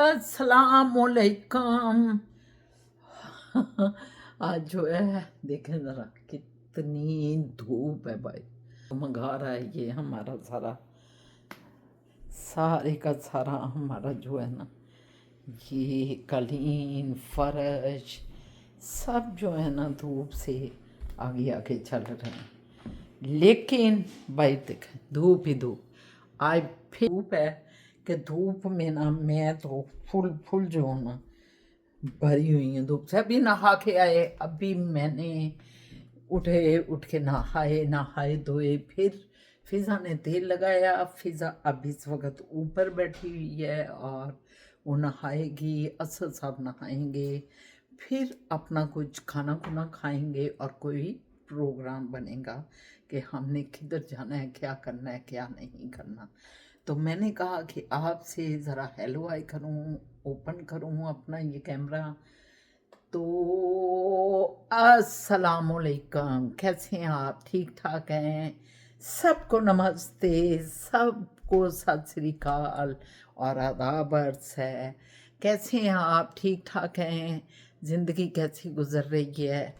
अस्सलामुअलैकुम। आज जो है देखें ज़रा कितनी धूप है भाई। मंगा रहा है ये हमारा सारे का सारा हमारा जो है ना, ये कालीन फर्श सब जो है ना धूप से आगे आगे चल रहे हैं। लेकिन भाई देखें धूप ही धूप। आज फिर धूप है कि धूप में ना मैं तो फुल जो हूँ ना भरी हुई है धूप से। अभी नहा के आए, अभी मैंने उठ के नहाए धोए, फिर फिज़ा ने तेल लगाया। फिज़ा अब इस वक्त ऊपर बैठी हुई है और वो नहाएगी, असद साहब नहाएंगे, फिर अपना कुछ खाना खुना खाएंगे और कोई प्रोग्राम बनेगा कि हमने किधर जाना है, क्या करना है, क्या नहीं करना। तो मैंने कहा कि आपसे ज़रा हेलो हाय करूँ, ओपन करूँ अपना ये कैमरा। तो अस्सलामुअलैकुम, कैसे हैं आप? ठीक ठाक हैं? सबको नमस्ते, सबको सत श्री अकाल और आदाब अर्ज़ है। कैसे हैं आप? ठीक ठाक हैं? ज़िंदगी कैसी गुज़र रही है?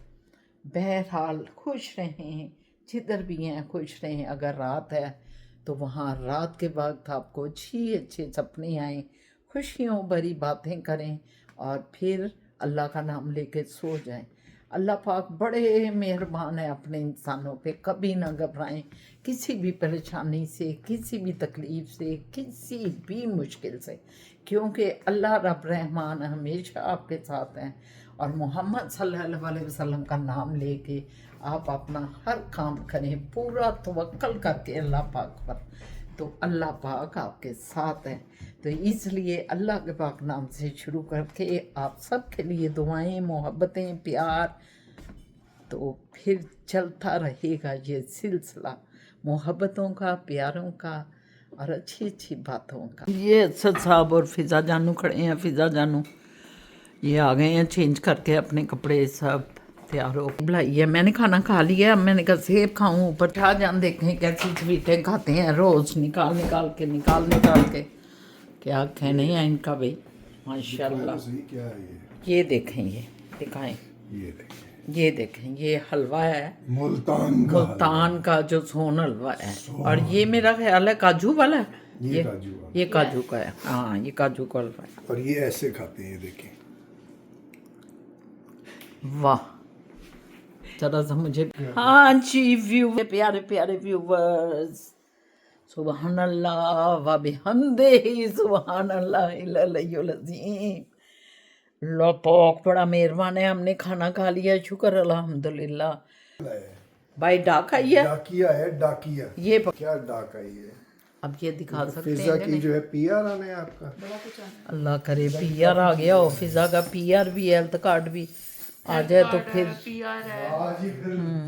बहरहाल खुश रहें, जिधर भी हैं खुश रहें। अगर रात है तो वहाँ रात के वक्त आपको अच्छे सपने आएँ, खुशियों भरी बातें करें और फिर अल्लाह का नाम लेके सो जाएं। अल्लाह पाक बड़े मेहरबान है अपने इंसानों पे। कभी ना घबराएं किसी भी परेशानी से, किसी भी तकलीफ़ से, किसी भी मुश्किल से, क्योंकि अल्लाह रब रहमान हमेशा आपके साथ हैं। और मोहम्मद सल्लल्लाहु अलैहि वसल्लम का नाम लेके आप अपना हर काम करें पूरा तवक्कल करके अल्लाह पाक पर, तो अल्लाह पाक आपके साथ है। तो इसलिए अल्लाह के पाक नाम से शुरू करके आप सब के लिए दुआएं, मोहब्बतें, प्यार, तो फिर चलता रहेगा ये सिलसिला मोहब्बतों का, प्यारों का और अच्छी बातों का। ये असद साहब और फिज़ा जानू खड़े हैं। फिज़ा जानू ये आ गए हैं चेंज करके अपने कपड़े, सब तैयार हो बुलाई है। मैंने खाना खा लिया। मैंने कहा सेब खाऊं, ऊपर शाहजहां देखें कैसी स्वीटें खाते हैं रोज़ निकाल के। क्या कहने हैं इनका भाई, माशाल्लाह। क्या है ये देखें, ये दिखाएं, ये देखें, ये हलवा है मुल्तान का जो सोन हलवा है। और ये मेरा ख्याल है काजू वाला है। ये काजू का है। हाँ, ये काजू का हलवा है। और ये ऐसे खाते हैं, ये देखें। वाह, जरा सा मुझे। हाँ जी, व्यू प्यारे प्यारे व्यूवर्स, सुबहान अल्लाह व बिहम्दिही सुबहान अल्लाहिल अलीयुल अज़ीम। अल्लाह पाक बड़ा मेहरबान है। हमने खाना खा लिया, शुक्र अल्हम्दुलिल्लाह। भाई डाक आई है, डाकिया है, डाकिया। ये क्या डाक आई है? अब ये दिखा सकते फिजा हैं की जो है पीआर आने है आपका। अल्लाह करे पीआर आ गया हो, फिजा का पीआर भी, हेल्थ कार्ड भी आ जाए तो फिर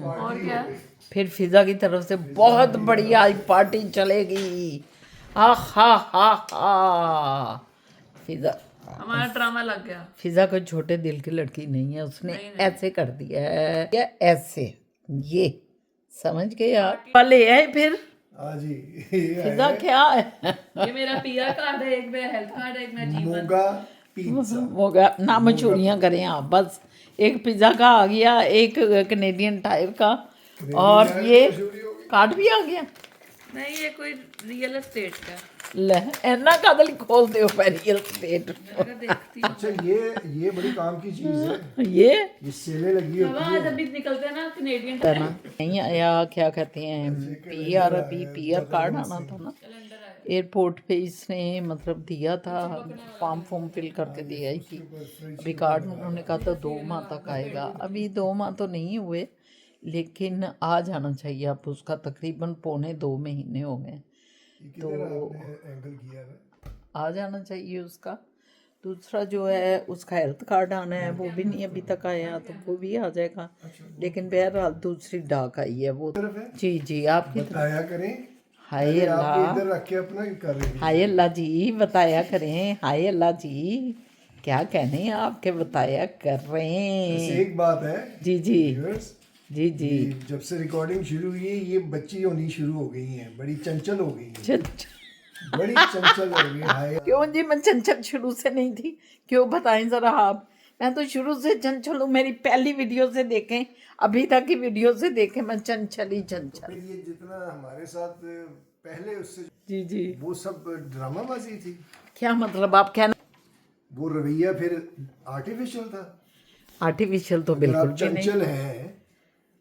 और क्या? फिर फिजा की तरफ से बहुत बढ़िया आज पार्टी चलेगी। हा। फिजा, हमारा ड्रामा लग गया। फिजा कोई छोटे दिल की लड़की नहीं है, उसने ऐसे कर दिया है या ऐसे, ये समझ गए आप वाले है। फिर जी फिजा क्या है? ये मेरा पीआर कार्ड है, एक मेरा हेल्थ कार्ड है, एक मेरा जीवन। मोगा पिज्जा। मोगा ना मचूरियाँ करें आप बस। एक पिज़्ज़ा का आ गया, एक कनेडियन टायर का, और ये कार्ड भी आ गया। नहीं, ये कोई रियल एस्टेट का ले इन्ना कदल खोल दो रियल एस्टेट। देखती हूँ। अच्छा, ये बड़ी काम की चीज है। ये सेलें लगी होती आज अभी निकलते हैं ना कनेडियन ना नहीं आया, क्या कहते हैं पीआर, अभी पीआर कार्ड आना था ना एयरपोर्ट पे, इसने मतलब दिया था, फॉर्म फिल करके दिया ही थी। अभी कार्ड उन्होंने कहा था 2 माह तक आएगा। अभी 2 माह तो नहीं हुए, लेकिन आ जाना चाहिए। अब उसका तकरीबन 2.25 महीने हो गए, तो आ जाना चाहिए उसका। दूसरा जो है उसका हेल्थ कार्ड आना है, वो भी नहीं अभी तक आया, तो वो भी आ जाएगा। लेकिन बहरहाल दूसरी डाक आई है वो। जी आपकी बताया करें। हाय अल्लाह, इधर रख के अपना कर रहे हैं। हाय अल्लाह जी, बताया करें। हाय अल्लाह जी, क्या कहने हैं आपके, बताया कर रहे हैं। एक बात है जी, जब से रिकॉर्डिंग शुरू हुई है ये बच्ची होनी शुरू हो गई हैं, बड़ी चंचल हो गई हैं। बड़ी चंचल हो गई हाय। क्यों जी, मैं चंचल शुरू से नहीं थी? क्यों बताएं जरा आप। मैं तो शुरू से चंचल हूँ। मेरी पहली वीडियो से देखें, अभी तक की वीडियो से देखें, मैं चंचल ही चंचल। फिर ये जितना हमारे साथ पहले उससे जी जी। वो सब ड्रामाबाजी थी, क्या मतलब आप कहना? वो रवैया फिर आर्टिफिशियल था। आर्टिफिशियल तो अगर बिल्कुल आप भी नहीं। चंचल हैं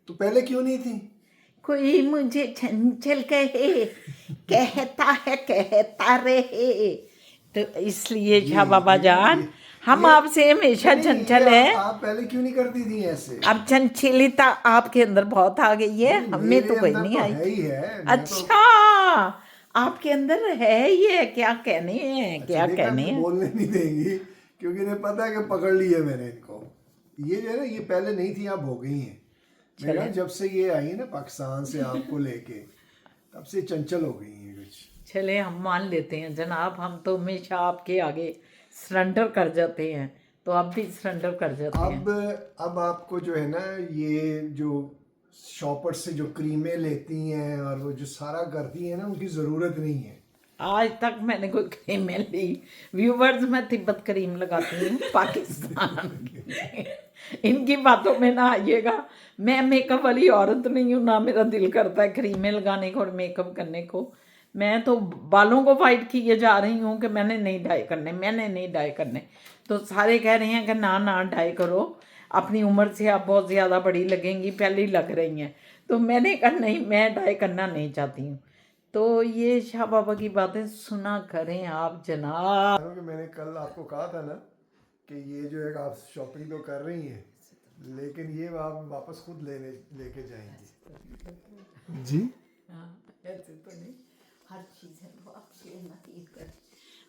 तो पहले क्यों नहीं थी? कोई मुझे चंचल कहे, कहता है कहता रहे, तो इसलिए शाह बाबा जान हम आपसे हमेशा नहीं, चंचल ये है। आप पहले क्यों नहीं करती थी ऐसे? अब चंचलता आपके अंदर बहुत आ गई है, हमें मेरे तो कोई अंदर नहीं तो आई। है ही है। मैं तो- अच्छा, आपके अंदर है ये? क्या कहने हैं, क्या देखा, कहने मैं हैं? बोलने नहीं देंगी क्योंकि इन्हें पता है कि पकड़ ली है मैंने इनको। ये जो है ना, ये पहले नहीं थी, अब हो गई हैं। मेरा जब से ये आई ना पाकिस्तान से आपको लेके, तब से चंचल हो गई हैं कुछ। चले हम मान लेते हैं जनाब, हम तो हमेशा आपके आगे सरेंडर कर जाते हैं, तो आप भी सरेंडर कर जाते हैं। अब आपको जो है ना, ये जो शॉपर से जो क्रीमें लेती हैं और वो जो सारा करती हैं ना, उनकी ज़रूरत नहीं है। आज तक मैंने कोई क्रीम नहीं ली। व्यूवर्स, मैं तिब्बत क्रीम लगाती हूँ पाकिस्तान की। इनकी बातों में ना आइएगा, मैं मेकअप वाली औरत नहीं हूँ, ना मेरा दिल करता है क्रीमें लगाने को और मेकअप करने को। मैं तो बालों को फाइट किए जा रही हूँ कि मैंने नहीं डाई करने, मैंने नहीं डाई करने। तो सारे कह रहे हैं कि ना ना डाई करो, अपनी उम्र से आप बहुत ज़्यादा बड़ी लगेंगी, पहले ही लग रही हैं। तो मैंने कहा नहीं, मैं डाई करना नहीं चाहती हूँ। तो ये शाह बाबा की बातें सुना करें आप जनाब। क्योंकि मैंने कल आपको कहा था ना कि ये जो है आप शॉपिंग तो कर रही हैं, लेकिन ये आप वापस खुद लेके जाएंगी जी। ऐसे तो नहीं, हर चीज़ है तो आप शेयर नहीं करें।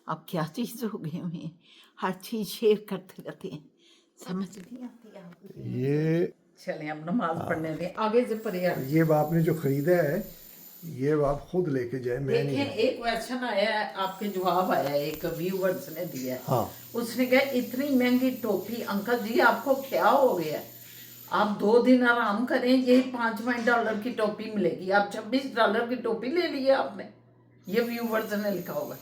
अब क्या चीज़ हो गई हमें, हर चीज़ शेयर करते रहते हैं, समझ नहीं आती आप। ये चलें अब नमाज पढ़ने दें, आगे से पढ़े। ये आपने जो खरीदा है, ये आप खुद लेके जाए, मैं नहीं। देखें, एक क्वेश्चन आया है, आपके जवाब आया है, एक व्यूवर्स ने दिया है। हाँ। उसने कहा इतनी महंगी टोपी, अंकल जी आपको क्या हो गया है? आप 2 दिन आराम करें, यही $5 की टोपी मिलेगी। आप $26 की टोपी ले ली है आपने, ये व्यूवर्स ने लिखा होगा।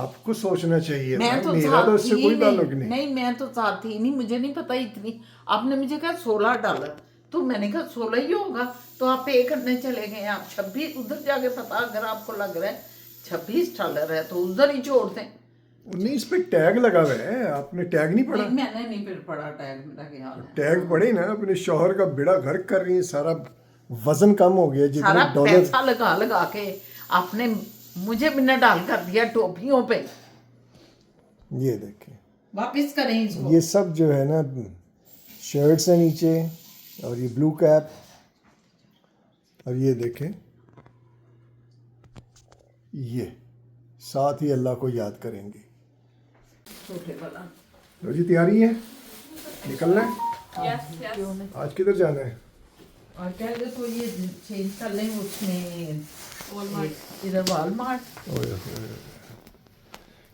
आपको सोचना चाहिए मैं था, तो मेरा तो इससे साथ कोई ही ताल्लुक नहीं, नहीं। मैं तो साथ ही नहीं, मुझे नहीं पता इतनी। आपने मुझे कहा $16, तो मैंने कहा 16 ही होगा, तो आप पे करने चले गए। आप 26 उधर जाके पता, अगर आपको लग रहा है $26 है तो उधर ही छोड़ दें। नहीं, इस पे टैग लगा हुआ है, आपने टैग नहीं पढ़ा? नहीं, मैंने नहीं फिर पढ़ा टैग, मेरा ख्याल है। टैग पढ़े ना, अपने शौहर का बेड़ा गर्क कर रही है, सारा वजन कम हो गया जितने सारा डॉलर। पैसा लगा लगा के आपने मुझे बिना डाल कर दिया टोपियों पे। ये देखें, वापस करें इसको। ये सब जो है ना, शर्ट्स है नीचे, और ये ब्लू कैप, और ये देखें, ये साथ ही अल्लाह को याद करेंगे। छोटे वाला। लो जी, तैयारी है, निकलना है? Yes, yes. आज किधर जाना है? और पहले तो ये चेंज कर लें उसमें, इधर वॉलमार्ट। ओए ओए।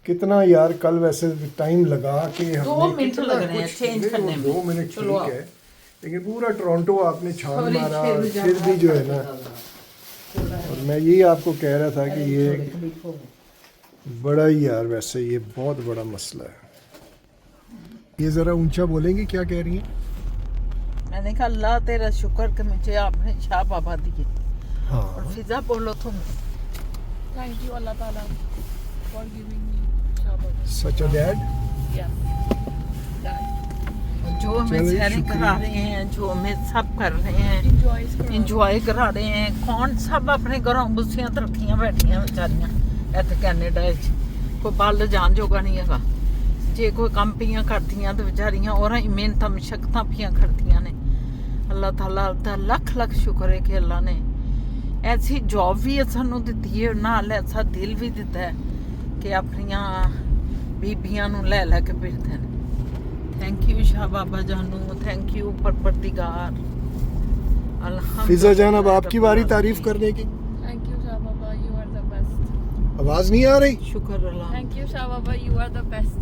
कितना यार, कल वैसे टाइम लगा के 2 मिनट लग रहे हैं चेंज करने में। 2 मिनट चलो ठीक है, लेकिन पूरा टोरंटो आपने छान Sorry, मारा, फिर फिर भी जो है ना। और मैं यही आपको कह रहा था कि ये बड़ा ही यार, वैसे ये बहुत बड़ा मसला है। ये ज़रा ऊंचा बोलेंगे, क्या कह रही हैं? मैंने कहा अल्लाह तेरा शुक्र कि मुझे आपने शाह बाबा दिए। हाँ, और फिजा बोलो तुम। Thank you, Allah Ta'ala, for giving me Shabbat. Such a dad. Yes. That. जो हमें चलिए, सैरिंग शुक्रिया। करा रहे हैं, जो हमें सब कर रहे हैं, Enjoy Quran. इंजॉय करा रहे हैं। कौन सब अपने घरों बुस्सियां तरक्कियां बैठियां बेचारियां इत्थे कैनेडा च, कोई बल जान जोगा नहीं हैगा। जे कोई कम पियां करदियां तो बेचारियां और ही मेहनतां मशक्कतां पियां करदियां ने। अल्लाह ताला दा लख लख शुक्र है कि अल्लाह ने ऐसी जॉब भी सानू दित्ती है, नाल ऐसा दिल भी दिता है कि अपनियां बीबियां नू लै लै के फिरदे ने। थैंक यू शाह बाबा जानू, थैंक यू परवरदिगार। अल्हम्दुलिल्लाह। फिजा जान, अब आपकी बारी तारीफ करने की। Thank you, Shah Baba, you are the best. आवाज नहीं आ रही? शुक्र अल्लाह। Thank you, Shah Baba, you are the best.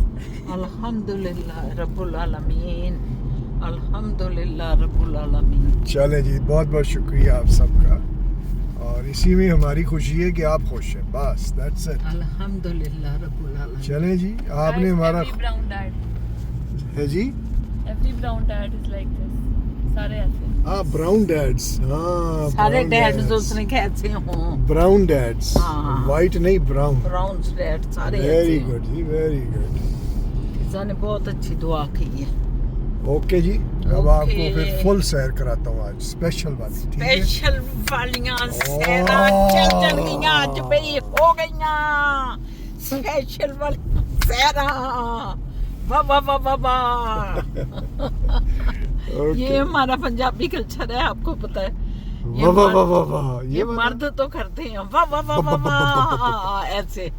अल्हम्दुलिल्लाह रब्बुल आलमीन, अल्हम्दुलिल्लाह रब्बुल आलमीन। चले जी, बहुत बहुत शुक्रिया आप सबका। और इसी में हमारी खुशी है कि आप खुश हैं, बस दैट्स इट। अल्हम्दुलिल्लाह रब्बुल आलमीन। चलें जी, आपने हमारा Every brown dad. है जी। Every brown dad is like this. सारे ऐसे. हाँ, ब्राउन डैड्स, हाँ सारे डैड्स उसने कैसे हों, ब्राउन डैड्स, हाँ। वाइट नहीं ब्राउन। ब्राउन डैड सारे वेरी ऐसे गुड जी, वेरी गुड। पिज़्ज़ा ने बहुत अच्छी दुआ की है। ओके जी, अब आपको फिर फुल सैर कराता हूँ आज, स्पेशल वाली, ठीक है? स्पेशल वालियां सैरा चल गईयां, आज बड़ी हो गईयां स्पेशल वाली सैरा। वाह वाह वाह वाह वाह। ये हमारा पंजाबी कल्चर है, आपको पता है। वाह वाह वाह वाह वाह, ये मर्द तो करते हैं वाह वाह वाह वाह वाह ऐसे।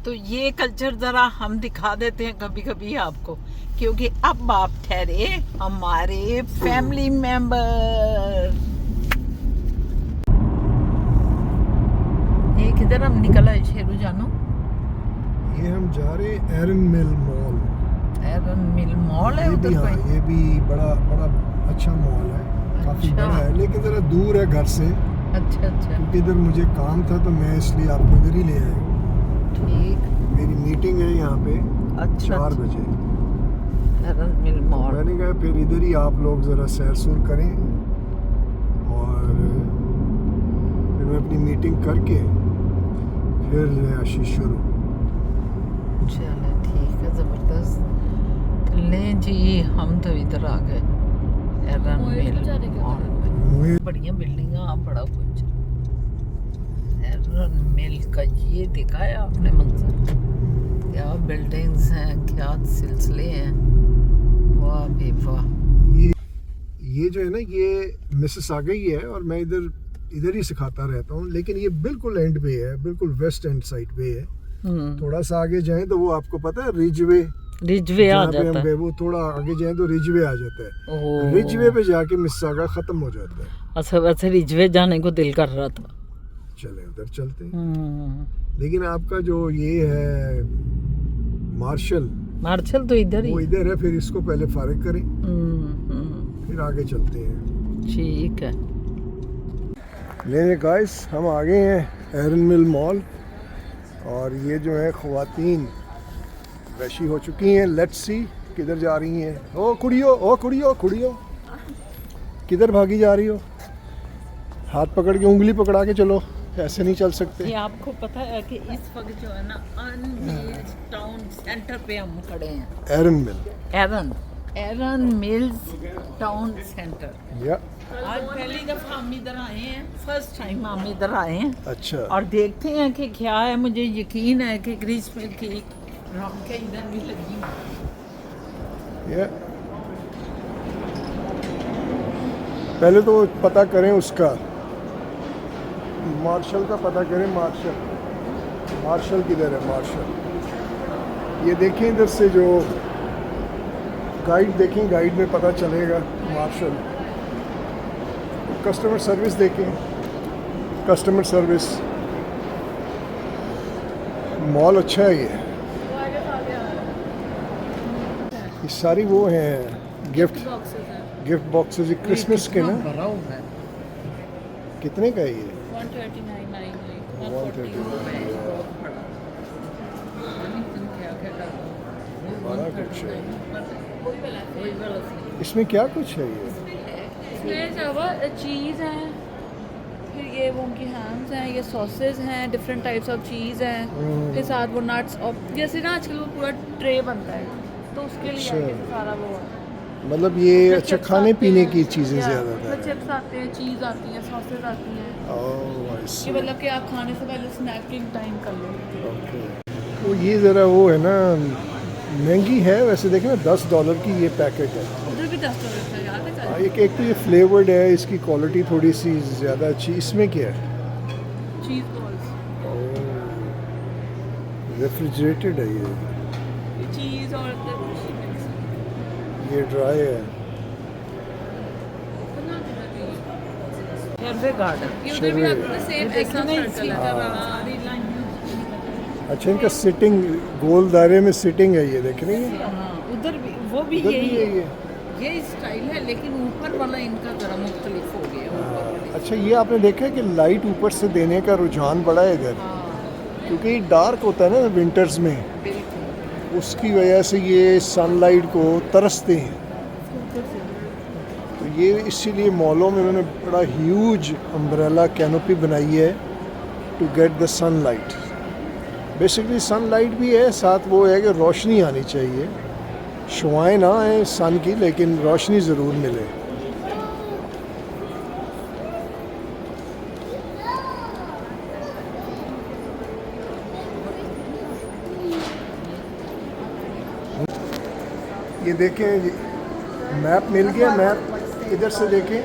तो ये कल्चर जरा हम दिखा देते हैं कभी कभी आपको, क्योंकि अब आप ठहरे हमारे फैमिली मेंबर। ये किधर हम निकल आए शेरू जानो? ये हम जा रहे हैं एरन मिल मॉल। एरन मिल मॉल है ये भी, उधर हाँ, कोई? ये भी बड़ा बड़ा अच्छा मॉल है, काफी अच्छा। बड़ा है, लेकिन जरा दूर है घर से, अच्छा अच्छा क्योंकि इधर मुझे काम था तो मैं इसलिए आपको इधर ही ले आया हूँ। ठीक। मेरी मीटिंग है यहाँ पे अच्छा 4 बजे। एरन मिल मॉल। मैंने कहा फिर इधर ही आप लोग ज़रा सैर सूर करें, और फिर मैं अपनी मीटिंग करके फिर आशीष शुरू। चलो ठीक है, जबरदस्त। लें जी, हम तो इधर आ गए एरन मोए मिल तो जाने के मॉल बाद। में। मुझे बढ़िया बिल्डिंगा, बड़ा कुछ। एरन मिल का ये देखा है आपने मंजर? क्या बिल्डिंग्स हैं, क्या सिलसिले हैं, वाह बे वाह। ये जो है ना, ये मिसिसागा ही है, और मैं इधर ही सिखाता रहता हूँ, लेकिन ये बिल्कुल एंड पे है, बिल्कुल वेस्ट एंड साइड पे है। थोड़ा सा आगे जाएं तो वो आपको पता है रिजवे, रिजवे आ जहाँ पे जाता हम है। गए, वो थोड़ा आगे जाएं तो रिजवे आ जाता है। ओह। रिजवे पे जाके मिसिसागा खत्म हो जाता है। अच्छा, वैसे रिजवे जाने को दिल कर रहा था। चले उधर चलते हैं। हम्म। लेकिन आपका जो ये है मार्शल, मार्शल तो इधर ही। वो इधर है, फिर इसको पहले फारिग करें, फिर आगे चलते हैं। ठीक है। ले गाइस, हम आ गए हैं एरन मिल मॉल, और ये जो है ख्वातीन रशी हो चुकी हैं। लेट्स सी किधर जा रही हैं। ओ कुड़ियो, किधर भागी जा रही हो? हाथ पकड़ के, उंगली पकड़ा के चलो, ऐसे नहीं चल सकते। ये आपको पता है कि इस वक्त जो है ना अनमिल्स टाउन सेंटर पे हम खड़े हैं। एरन मिल्स टाउन सेंटर। या आज पहली दफा हम इधर आए हैं, फर्स्ट टाइम हम इधर आए हैं, अच्छा, और देखते हैं कि क्या है। मुझे यकीन है कि ग्रीस मिल की रौनकें इधर भी लगी हैं। या पहले तो पता करें उसका, मार्शल का पता करें। मार्शल किधर है? मार्शल ये देखें, इधर से जो गाइड देखें, गाइड में पता चलेगा मार्शल। कस्टमर सर्विस देखें, कस्टमर सर्विस। मॉल अच्छा है ये सारी वो हैं गिफ्ट बॉक्सेस, क्रिसमस के ना। भरा हुआ है। कितने का है ये? 139.99. बड़ा कुछ है इसमें, क्या कुछ है ये? इसमें चावा चीज़ है, फिर ये वो उनकी हैम्स हैं, ये सॉसेज हैं, डिफरेंट टाइप्स ऑफ चीज़ हैं, फिर साथ वो नट्स, और जैसे ना आजकल वो पूरा ट्रे बनता है, तो उसके लिए अच्छा। ये सारा वो है। मतलब ये अच्छा, चिप्स खाने आते पीने हैं, की चीज़ें या, ज़्यादातर मतलब हैं। चिप्स आते हैं, चीज़ आती है, सॉसेज आती हैं, ओह, I कि see. मतलब कि आप खाने से पहले स्नैकिंग टाइम कर लो। ओके। वो ये ज़रा वो है ना, महंगी है वैसे, देखें ना, $10 की ये पैकेट है। उधर भी $10 था, याद है कल? एक तो ये फ्लेवर्ड है, इसकी क्वालिटी थोड़ी सी ज़्यादा अच्छी। इसमें क्या है? चीज़ बॉल्स, रेफ्रिजरेटेड है ये चीज़ और ये ड्राई है। Sherway garden. ये उधर भी आपको शर्वे। सेम ऐसा सर्कल है। सारी लाइन। अच्छा, इनका सिटिंग, गोल दायरे में सिटिंग है ये, देख रही है? हाँ, उधर भी वो भी उधर भी यही है है। ये। ये स्टाइल है, लेकिन ऊपर वाला इनका ज़रा मुख्तलिफ हो गया ऊपर वाले। अच्छा, ये आपने देखा है कि लाइट ऊपर से देने का रुझान बढ़ा है इधर, हाँ क्योंकि डार्क होता है ना विंटर्स में, बिल्कुल। उसकी वजह से ये सनलाइट को तरसते हैं। तो ये इसीलिए मॉलों में उन्होंने बड़ा ह्यूज अम्ब्रेला कैनोपी बनाई है to get the sunlight. Basically sunlight भी है, साथ वो है कि रोशनी आनी चाहिए, शुआएं ना आए सन की, लेकिन रोशनी ज़रूर मिले। ये देखें, मैप मिल गया, मैप इधर से देखें।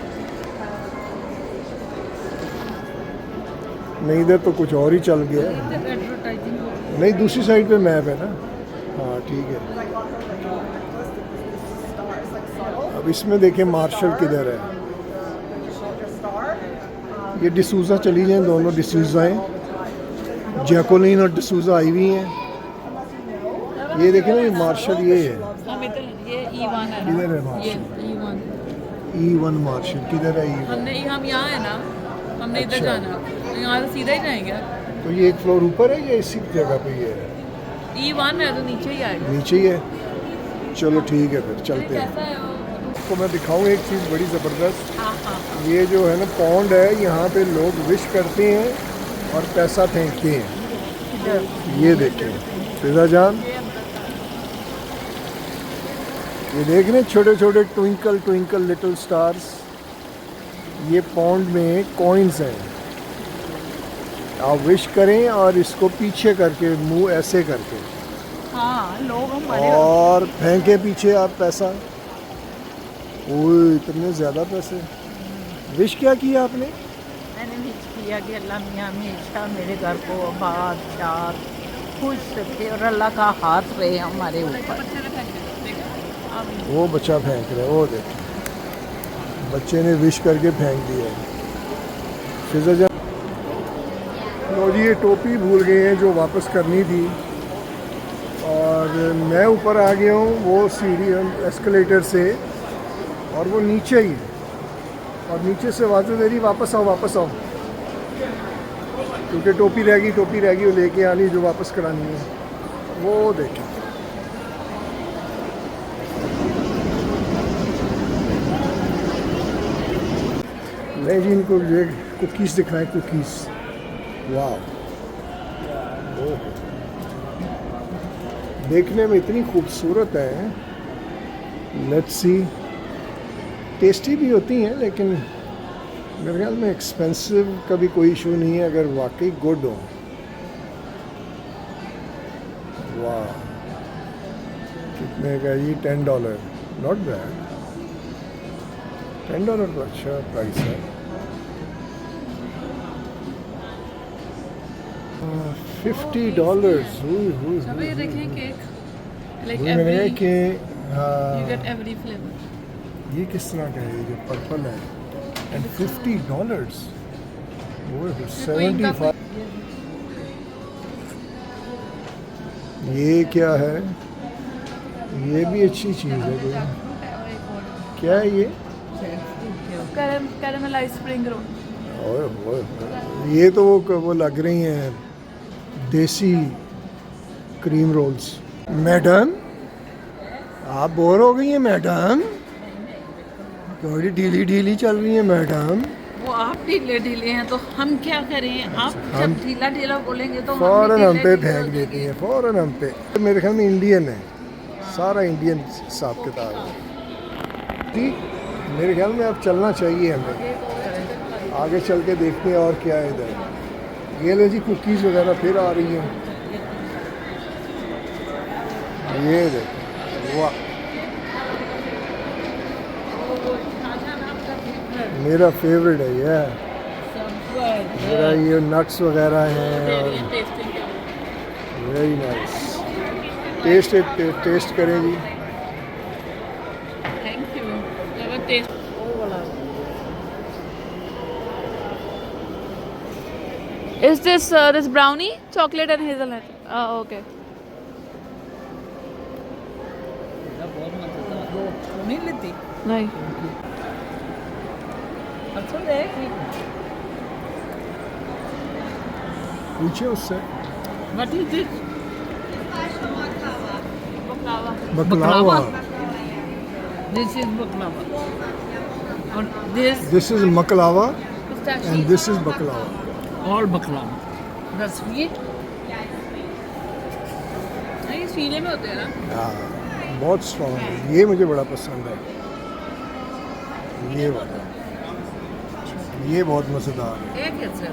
नहीं, इधर तो कुछ और ही चल गया है। एडवर्टाइजिंग नहीं, दूसरी साइड पे मैप है ना। हाँ ठीक है। अब इसमें देखें मार्शल किधर है। ये डिसूज़ा चली जाएं, दोनों डिसूज़ाएँ, जैकोलिन और डिसूज़ा आई हुई हैं। ये देखें ना, ये मार्शल ये है। हम इधर ये E1 है ना, किधर है ये मार्शल? E1 E1 मार्शल किधर है? E1 हम यहाँ है ना, हमने इधर अच्छा। जाना, तो यहाँ से सीधा ही जाएंगे। तो ये एक फ्लोर ऊपर है या इसी जगह पे ये है? E1 है तो नीचे ही आएगा। नीचे ही है। चलो ठीक है, फिर चलते हैं। कैसा है वो? आपको मैं दिखाऊँ एक चीज़ बड़ी ज़बरदस्त। हाँ हाँ ये जो है ना पौंड है, यहाँ पे लोग विश करते हैं और पैसा फेंकते हैं। ये देखें फिजा जान, ये देख रहे हैं छोटे छोटे ट्विंकल ट्विंकल लिटिल स्टार्स। ये पौंड में कॉइन्स हैं। आप विश करें और इसको पीछे करके, मुंह ऐसे करके, हाँ, लोग हमारे और फेंके पीछे आप पैसा। ओह, इतने ज़्यादा पैसे। विश क्या किया आपने? मैंने भी किया कि अल्लाह मियाँ हमेशा मेरे घर को आबाद शाद खुश रखे और अल्लाह का हाथ रहे हमारे ऊपर। वो बच्चा फेंक रहा है, वो देख, बच्चे ने विश करके फेंक दिया। फिजा जान, लो जी, ये टोपी भूल गए हैं जो वापस करनी थी, और मैं ऊपर आ गया हूँ वो सीढ़ी एस्केलेटर से, और वो नीचे ही है, और नीचे से आवाज़ें दे रही वापस आओ वापस आओ, क्योंकि टोपी रह गई वो लेके आनी जो वापस करानी है। वो देखें, नहीं जी, इनको ये कुकीज़ दिखाएं, कुकीज़। वाह, देखने में इतनी खूबसूरत है। लेट्स सी, टेस्टी भी होती हैं, लेकिन मेरे ख्याल में एक्सपेंसिव का भी कोई इशू नहीं है अगर वाकई गुड हो। वाह, कितने का ये? $10, नॉट बैड। $10 तो अच्छा प्राइस है। $50। सब ये देखें केक, लाइक मैंने एवरी कि यू गेट एवरी फ्लेवर। ये किस तरह का है? ये जो पर्पल है, एंड $50। वो 75। ये क्या है? ये भी अच्छी चीज़ है कोई। क्या है ये? Caramelised spring roll. और ये तो वो लग रही हैं देसी क्रीम रोल्स। मैडम, आप बोर हो गई हैं मैडम? थोड़ी ढीली ढीली चल रही है मैडम। वो आप ढीले ढीले हैं तो हम क्या करें? आप हम जब ढीला ढीला बोलेंगे तो फ़ौरन हम पे ढीले-ढीले हो फेंक देती जाएंगे। हैं, फ़ौरन हम पे। मेरे ख्याल में इंडियन है, सारा इंडियन हिसाब किताब है। ठीक, मेरे ख्याल में अब चलना चाहिए हमें, आगे चल के देखते हैं और क्या है इधर। ये लो जी, कुकीज़ वगैरह फिर आ रही हैं। ये देखो, वाह, मेरा फेवरेट है ये। मेरा ये नट्स वगैरह हैं, और वेरी नाइस। टेस्ट करें जी। Thank you. जब test Is this brownie, chocolate and hazelnut? Okay. नहीं लेती नहीं परसों लेगी पूछे उससे what is this baklava this is baklava और दिस इज मकलावा Pistachio. This is baklava all baklava the sweet नहीं सीले में होते हैं ना हाँ बहुत स्ट्रॉन्ग है ये मुझे बड़ा पसंद है ये वाला ये बहुत मज़ेदार है एक है सर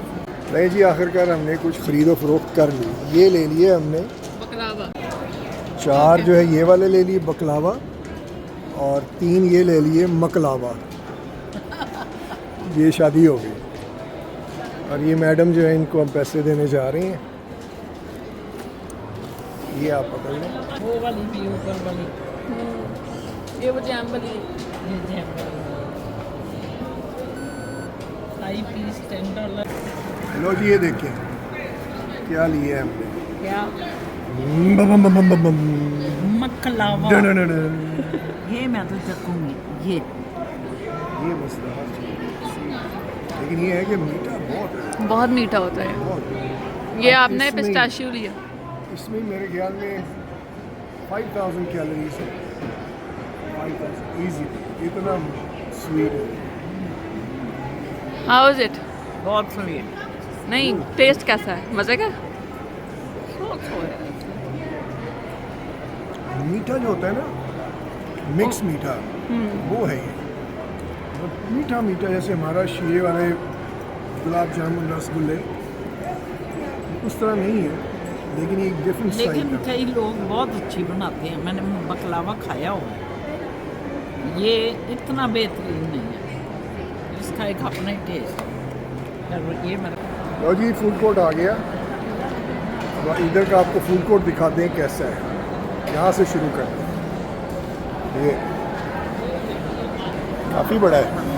नहीं जी आखिरकार हमने कुछ ख़रीदो फरोख्त कर ली ये ले लिए हमने बकलावा 4 जो है ये वाले ले लिए बकलावा और 3 ये ले लिए मकलावा ये शादी हो गई और ये मैडम जो है इनको हम पैसे देने जा रहे हैं ये आप पकड़ लें वो वाली भी ऊपर वाली ये वो जैम वाली ये जैम आई पीस $10 लो जी ये देखिए क्या लिए हमने क्या बम बम बम बम बम। मकलावा डन-डन-डन-डन। ये मैं तो चखूंगी ये ये मज़ेदार चीज़ है। लेकिन ये है कि मीठा बहुत है बहुत मीठा होता है बहुत ये अब आपने इसमें- पिस्ताशियो लिया इसमें मेरे ख्याल में 5000 कैलोरीज है 5000 इजी इतना स्वीट है हाउ इज इट बहुत स्वीट नहीं टेस्ट कैसा है मज़े का मीठा जो होता है ना मिक्स मीठा वो है ये मतलब मीठा मीठा जैसे हमारा शीरे वाले गुलाब जामुन रसगुल्ले उस तरह नहीं है लेकिन ये डिफरेंट लेकिन स्टाइल का कई लोग बहुत अच्छी बनाते हैं मैंने बकलावा खाया हुआ है ये इतना बेहतरीन नहीं है इसका एक अपना ही टेस्ट है ये मेरा लो जी फूड कोर्ट आ गया अब इधर का आपको फूड कोर्ट दिखाते हैं कैसा है यहाँ से शुरू करते हैं ये काफ़ी बड़ा है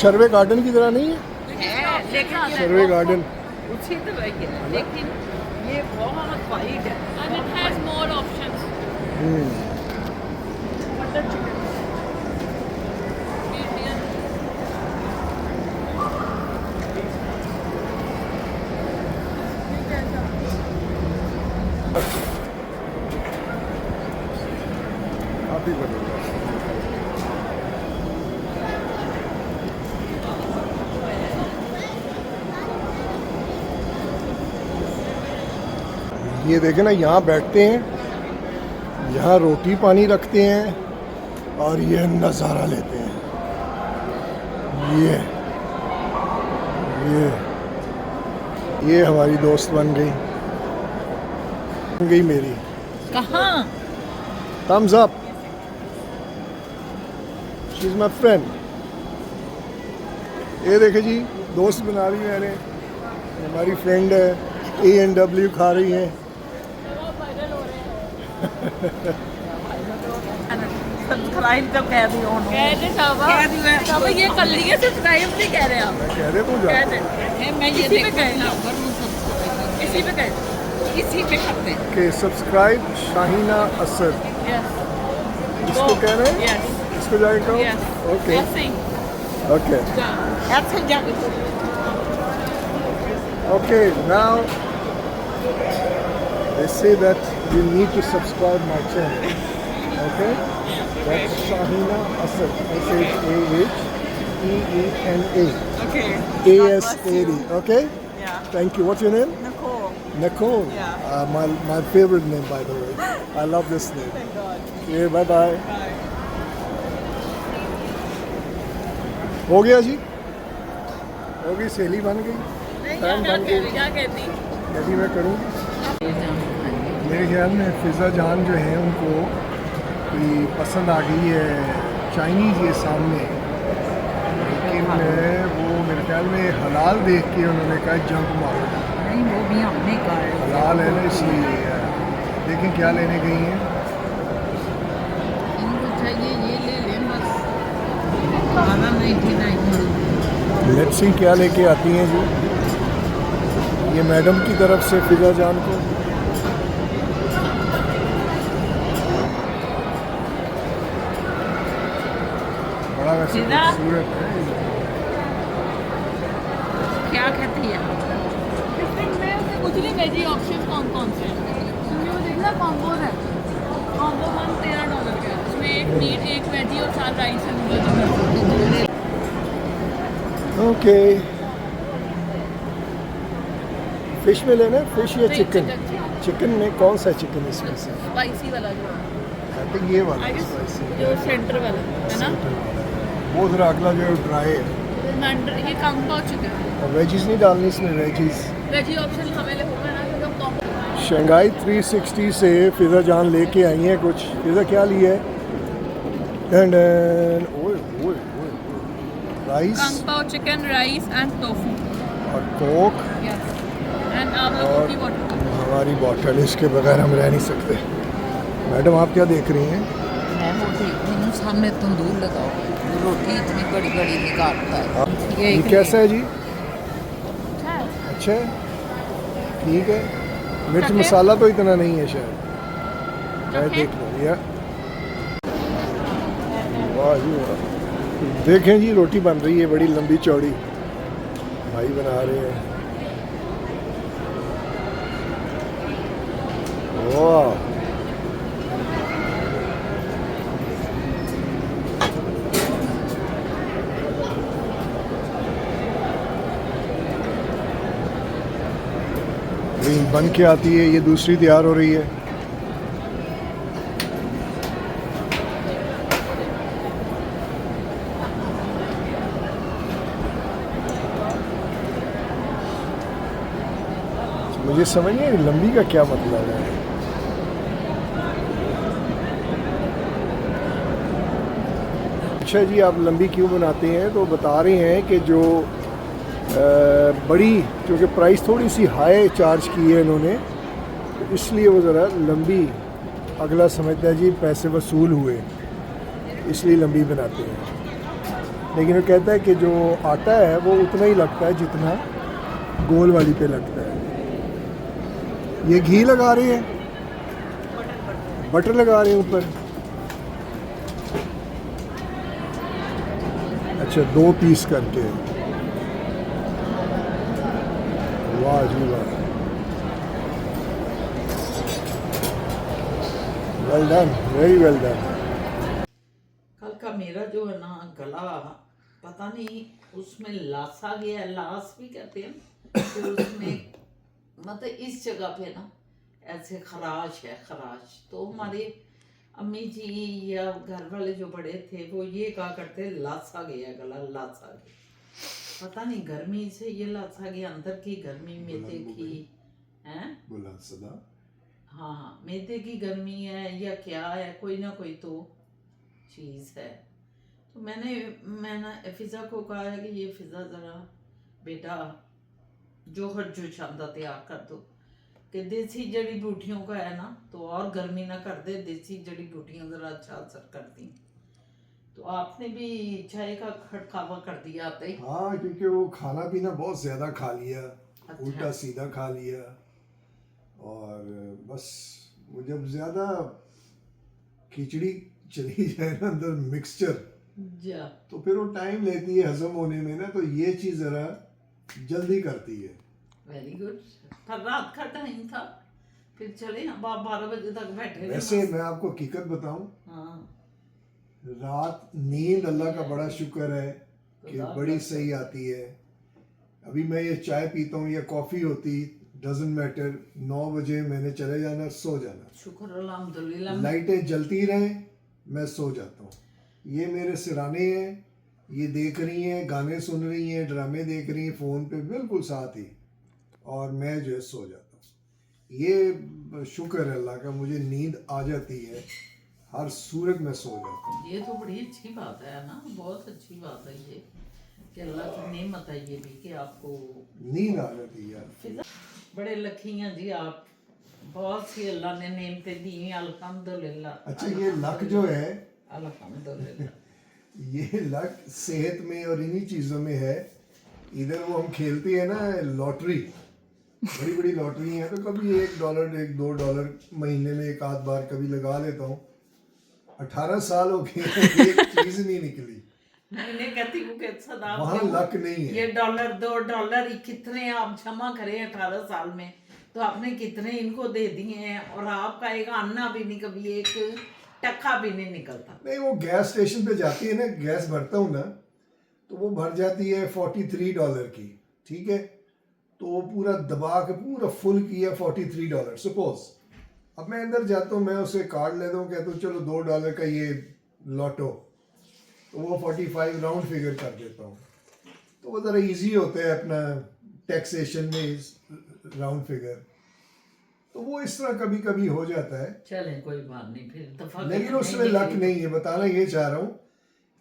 शर्वे गार्डन की तरह नहीं है लेकिन शर्वे गार्डन उसी तरह ही है लेकिन ये बहुत वाइड है and it has more options butter chicken Indian काफ़ी बड़ा ये देखें ना यहाँ बैठते हैं यहाँ रोटी पानी रखते हैं और ये नज़ारा लेते हैं ये हमारी दोस्त बन गई मेरी कहाँ thumbs up she is my friend ये देखे जी दोस्त बना रही है मैंने हमारी फ्रेंड है A&W खा रही है सब्सक्राइब तो कह दियो कह दे साहबा कह दिया। साहबा ये कर लिए सब्सक्राइब नहीं कह रहे आप मैं कह रहे तो कह जा दे मैं ये इसी पे देखो कहना। यहाँ पर हूँ सब्सक्राइब इसी पे कह इसी पे करते हैं कि सब्सक्राइब शाहीना असद यस इसको कह रहे हैं यस इसको जाके कहो यस ओके ऐसे ही ओके ऐसे जा okay now they say that you need to subscribe my channel okay that's Shahina Asad SHAHEENA Okay. ASAD okay Yeah. thank you what's your name Nicole. Nicole Yeah. my favorite name by the way I love this name Thank God. okay bye bye Bye. हो गया जी हो गई सहेली बन गई क्या fan बन गई क्या कहती यदि मैं करूँगी मेरे ख्याल में फ़िज़ा जान जो है उनको कोई पसंद आ गई है चाइनीज़ ये सामने लेकिन वो मेरे ख्याल में हलाल देख के उन्होंने कहा जंप मारो नहीं वो भी हमने कहा है हलाल है ना इसलिए देखें क्या लेने गई हैं इनको चाहिए ये ले लें बस खाना नहीं 99। लेट्स सी क्या लेके आती हैं जी ये मैडम की तरफ से फिजा जान को। बड़ा वैसे फिजा? खूबसूरत है। क्या कहती है कुछ नहीं वेजी ऑप्शन कौन से हैं तुमने वो देखना कॉम्बोज है कॉम्बो वन $13 का है उसमें एक मीट एक वेजी और 4 राइस है नूडल्स ओके फिश में लेना है फिश या नहीं, चिकन? चिकन। चिकन में कौन सा चिकन इसमें से? स्पाइसी वाला जो आई थिंक ये वाला I guess spicy जो सेंटर वाला है ना वो जरा अगला जो है ड्राई है मैंडर ये कम पाव चिकन और वेजीज नहीं डालनी इसमें वेजीज। वेजी ऑप्शन हमें होगा ना तो कॉम्बो शंघाई 360 से फिजा जान लेके आई हैं कुछ। फिजा क्या लिया है? एंड ओए ओए ओए rice come pav chicken rice and tofu और कोक यस एंड आप और की वाटर हमारी बॉटल इसके बगैर हम रह नहीं सकते। मैडम आप क्या देख रही हैं? मैं वो देख रही हूँ सामने तंदूर लगाओ रोटी इतनी बड़ी बड़ी निकालता है। ये एक कैसा है जी? अच्छा है अच्छा है ठीक है। मिर्च चखे? मसाला तो इतना नहीं है शायद। मैं चखे? देख लूँ या वाह जी वाह। देखें जी रोटी बन रही है बड़ी लंबी चौड़ी भाई बना रहे हैं। वाह बन के आती है ये दूसरी तैयार हो रही है। मुझे समझ नहीं आई लंबी का क्या मतलब है। अच्छा जी आप लंबी क्यों बनाते हैं तो बता रहे हैं कि जो बड़ी क्योंकि प्राइस थोड़ी सी हाई चार्ज की है इन्होंने तो इसलिए वो ज़रा लंबी अगला समझता है जी पैसे वसूल हुए इसलिए लंबी बनाते हैं। लेकिन वो कहता है कि जो आटा है वो उतना ही लगता है जितना गोल वाली पे लगता है। ये घी लगा रहे हैं बटर लगा रहे हैं ऊपर। अच्छा 2 पीस करके वाह जी वाह well done very well done. कल का मेरा जो है ना गला पता नहीं उसमें लासा गया लास भी कहते हैं तो उसमें मतलब इस जगह पे ना ऐसे खराश है खराश तो हमारे अम्मी जी या घर वाले जो बड़े थे वो ये कहा करते लासा गया गला लासा गया पता नहीं गर्मी से ये लासा गया अंदर की गर्मी मैदे की है बोला सदा हाँ मैदे की गर्मी है या क्या है कोई ना कोई तो चीज़ है। तो मैंने फिज़ा को कहा है कि ये फिज़ा ज़रा बेटा जोहर जो शानदा तैयार कर दो कि देसी जड़ी बूटियों का है ना तो और गर्मी ना कर दे देसी जड़ी बूटियाँ ज़रा अच्छा असर करती। तो आपने भी चाय का खड़कावा कर दिया आते ही। हाँ क्योंकि वो खाना पीना बहुत ज़्यादा खा लिया अच्छा। उल्टा सीधा खा लिया और बस वो जब ज़्यादा खिचड़ी चली जाए ना अंदर मिक्सचर जा तो फिर वो टाइम लेती है हजम होने में ना तो ये चीज़ ज़रा जल्दी करती है। वेरी गुड पर रात का टाइम था फिर चले हम 12 बजे तक बैठे रहे वैसे मस्त। मैं आपको हकीकत बताऊं हाँ रात नींद अल्लाह का बड़ा शुक्र है कि बड़ी सही आती है। अभी मैं ये चाय पीता हूँ या कॉफ़ी होती डजंट मैटर 9 बजे मैंने चले जाना सो जाना शुक्र अल्हम्दुलिल्लाह। लाइटें जलती रहें मैं सो जाता हूँ। ये मेरे सिराने हैं ये देख रही हैं गाने सुन रही हैं ड्रामे देख रही हैं फ़ोन पे बिल्कुल साथ ही और मैं जो है सो जाता हूँ। ये शुक्र है अल्लाह का मुझे नींद आ जाती है हर सूरत में सो जाता हूँ। ये तो बड़ी अच्छी बात है ना बहुत अच्छी बात है ये कि अल्लाह की नेमत है ये भी कि आपको नींद आ जाती है यार। बड़े लकी हैं जी आप बहुत सी अल्लाह ने नेमतें दी हैं अल्हम्दुलिल्लाह। अच्छा ये लक जो है अल्हम्दुलिल्लाह ये लक सेहत में और इन्हीं चीज़ों में है। इधर वो हम खेलते हैं ना लॉटरी, बड़ी बड़ी लॉटरी है, तो कभी $1 $2 महीने में एक आध बार कभी लगा लेता हूँ। 18 साल हो गए एक चीज़ नहीं निकली। मैंने कहती हूँ कि सदाब वहाँ क्यों? लक नहीं है। ये $2 कितने आप जमा करें 18 साल में, तो आपने कितने इनको दे दिए हैं, और आपका एक आना भी नहीं, कभी एक टक्का भी नहीं निकलता। नहीं, वो गैस स्टेशन पे जाती है ना, गैस भरता हूँ ना, तो वो भर जाती है $43 की, ठीक है। तो वो पूरा दबा के पूरा फुल किया $43 सपोज। अब मैं अंदर जाता हूँ, मैं उसे कार्ड लेता हूँ, कहता हूँ चलो $2 का ये लॉटो, तो वो 45 राउंड फिगर कर देता हूँ। तो वो ज़रा इजी होता है अपना टैक्सेशन में राउंड फिगर, तो वो इस तरह कभी कभी हो जाता है। चलें कोई बात नहीं, फिर दफा लेकिन उसमें लक नहीं है, बताना ये चाह रहा हूँ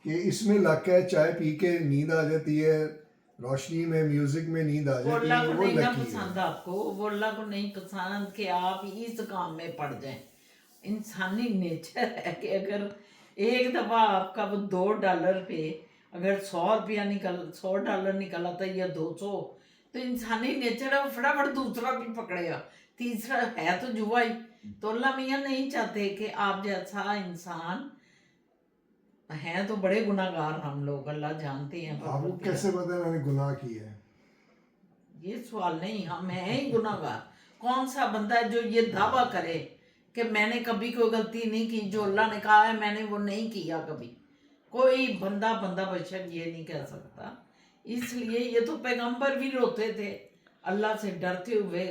कि इसमें लक है। चाय पी के नींद आ जाती है, रोशनी में म्यूजिक में नींद आ जाती बोला है, को वो नहीं ना लकी है। पसंद आपको, बोला को नहीं पसंद कि आप इस काम में पड़ जाएं। इंसानी नेचर है कि अगर एक दफा आपका वो $2 पे अगर $100 निकल आता है या 200, तो इंसानी नेचर है वो फटाफट दूसरा भी पकड़ेगा, तीसरा है तो जुआ ही। तो अल्लाह मियाँ नहीं चाहते कि आप जैसा इंसान, हैं तो बड़े गुनाहगार हम लोग, अल्लाह जानते हैं। पर आपको वो क्या- कैसे पता है मैंने गुनाह किया है? ये सवाल नहीं, हम हैं ही गुनाहगार। कौन सा बंदा है जो ये दावा करे कि मैंने कभी कोई गलती नहीं की, जो अल्लाह ने कहा है मैंने वो नहीं किया कभी? कोई बंदा बेशक ये नहीं कह सकता। इसलिए ये तो पैगंबर भी रोते थे, अल्लाह से डरते हुए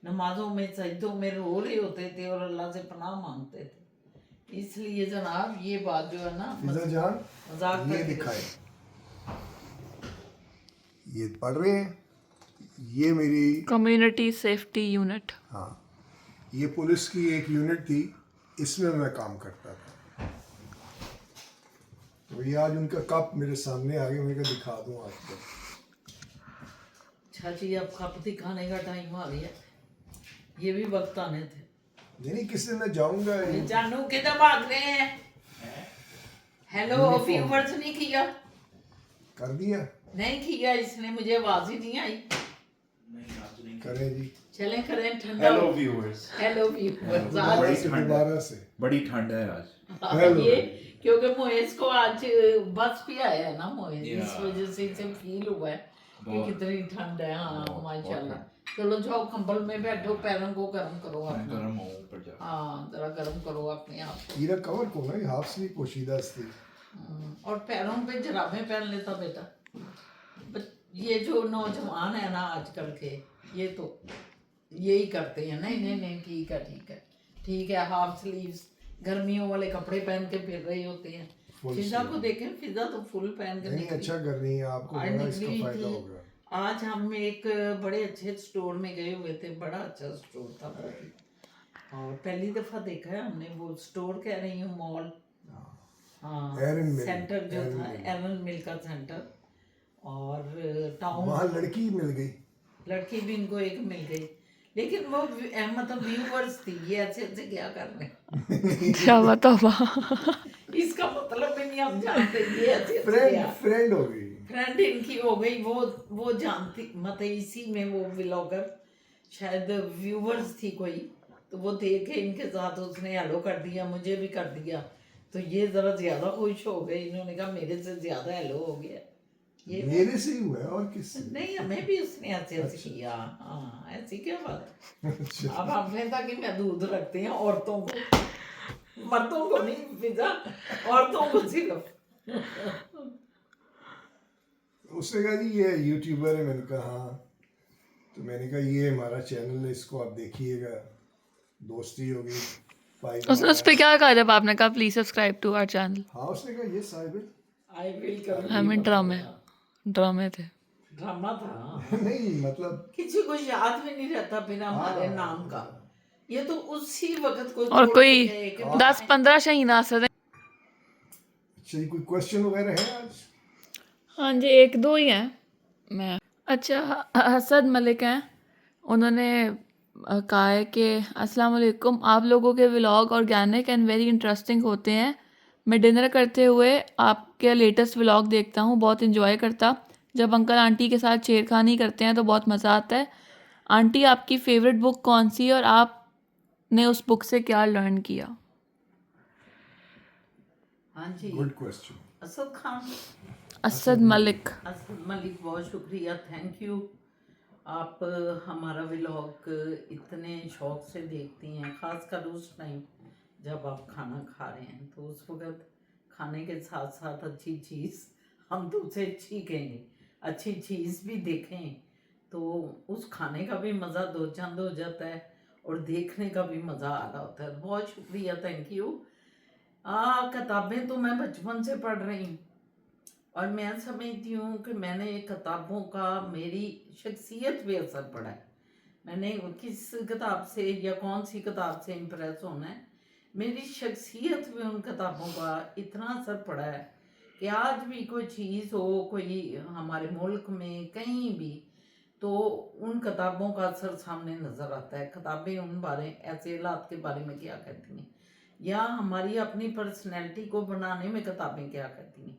नमाजों में सजदों में रो रहे होते थे और अल्लाह से पनाह मांगते थे। इसलिए जनाब ये बात जो है ना, फिजा जान मजाक ये करके दिखाए, ये पढ़ रहे हैं, ये मेरी, कम्युनिटी सेफ्टी यूनिट। हाँ, ये पुलिस की एक यूनिट थी, इसमें मैं काम करता था। तो ये आज उनका कप मेरे सामने आ गया, मैं कहा दिखा दूं आपको। चाची अब कप दिखाने का टाइम आ गया, ये भी वक्त आने थे। नहीं किस दिन मैं जाऊंगा। ये जानू किधर भाग रहे हैं? हेलो व्यूवर्स नहीं किया? कर दिया, नहीं किया इसने, मुझे आवाज ही नहीं आई। करें जी। चलें करें ठंडा। Hello viewers. Hello viewers. दोबारा आज से दोबारा से बड़ी ठंड है आज। हेलो। ये क्योंकि मोइस को आज बस भी आया है ना मोइस, इस Yeah. वजह से इसे फील हुआ है कि बहुत- कितनी ठंड है। हाँ बहुत माशाल्लाह। ठंड। चलो जाओ कंबल में बैठो, पैरों को गर्म करो मैं अपना। गर्म हूँ ऊपर जा। हाँ जरा गर्म करो अपने आप को। हीरा कवर को ना हाफ स्लीव पोशीदा थी। और पैरों पे जुराबें पहन लेता बेटा। ये जो नौजवान है ना आजकल के, ये तो यही करते हैं। नहीं नहीं नहीं, ठीक है ठीक है ठीक है। हाफ स्लीव्स गर्मियों वाले कपड़े पहन के फिर रहे होते हैं। Full फिजा को sleeve। देखें, फिजा तो फुल पहन के नहीं निकली। अच्छा कर रही है, आपको आज बड़ा इसका निकली फायदा थी। होगा। आज हम एक बड़े अच्छे स्टोर में गए हुए थे, बड़ा अच्छा स्टोर था वो भी। और पहली दफा देखा है हमने वो स्टोर, कह रही हूँ मॉल। हाँ एरन मिल, सेंटर जो एरन था मिल। एरन मिल का सेंटर, और टाउन। वहाँ लड़की मिल गई। लड़की भी इनको एक मिल गई, लेकिन वो मतलब व्यूवर्स थी। ये ऐसे ऐसे क्या कर रहे हैं, तौबा तौबा। इसका मतलब भी नहीं हम जानते। ये ऐसे ऐसे फ्रेंड क्या फ्रेंड हो गई। फ्रेंड इनकी हो गई। वो जानती, मतलब इसी में वो व्लॉगर शायद व्यूवर्स थी कोई, तो वो देख के इनके साथ उसने हेलो कर दिया, मुझे भी कर दिया। तो ये ज़रा ज़्यादा खुश हो गए, इन्होंने कहा मेरे से ज़्यादा हेलो हो गया। ये मेरे से ही हुआ है और किससे? नहीं, हमें भी उसने ऐसे ऐसे किया। हाँ ऐसी क्या बात। अच्छा। अब हमने था कि महदूद रखते हैं औरतों को, मर्दों को नहीं फिजा, औरतों को सिर्फ। उसने कहा जी ये यूट्यूबर है, मैंने कहा हाँ। तो मैंने कहा ये हमारा चैनल है, इसको आप देखिएगा, दोस्ती होगी। उस पे क्या कहा जब आपने कहा please subscribe to our channel? हाँ उसने कहा ये साहिब आई विल कर। हमें ड्रामे थे। ड्रामा था। नहीं मतलब किसी को याद भी नहीं रहता बिना हमारे नाम का। ये तो उसी वक्त को और छोड़ कोई के गए कि 10-15 शहीन आसद। अच्छा कोई क्वेश्चन वगैरह है आज? हाँ जी, 1-2 ही हैं। मैं अच्छा हसद मलिक हैं, उन्होंने कहा है कि अस्सलाम वालेकुम, आप लोगों के vlog organic and very interesting होते हैं। मैं डिनर करते हुए आपके लेटेस्ट व्लॉग देखता हूँ, बहुत इन्जॉय करता। जब अंकल आंटी के साथ छेड़खानी करते हैं तो बहुत मज़ा आता है। आंटी, आपकी फ़ेवरेट बुक कौन सी है और आपने उस बुक से क्या लर्न किया? हाँ जी, गुड क्वेश्चन। असद खान, असद मलिक। असद मलिक, बहुत शुक्रिया, थैंक यू। आप हमारा व्लॉग इतने शौक से देखती हैं, ख़ासकर उस टाइम जब आप खाना खा रहे हैं, तो उस वक़्त खाने के साथ साथ अच्छी चीज़, हम तो उसे अच्छी कहेंगे, अच्छी चीज़ भी देखें तो उस खाने का भी मज़ा दो चंद हो जाता है और देखने का भी मज़ा आ रहा होता है। बहुत शुक्रिया, थैंक यू। किताबें तो मैं बचपन से पढ़ रही हूँ और मैं समझती हूँ कि मैंने किताबों का मेरी शख्सियत पे असर पड़ा है। मैंने किस किताब से या कौन सी किताब से इम्प्रेस होना है, मेरी शख्सियत पे उन किताबों का इतना असर पड़ा है कि आज भी कोई चीज़ हो, कोई हमारे मुल्क में कहीं भी, तो उन किताबों का असर सामने नज़र आता है। किताबें उन बारे, ऐसे हालात के बारे में क्या कहती हैं, या हमारी अपनी पर्सनैलिटी को बनाने में किताबें क्या कहती हैं।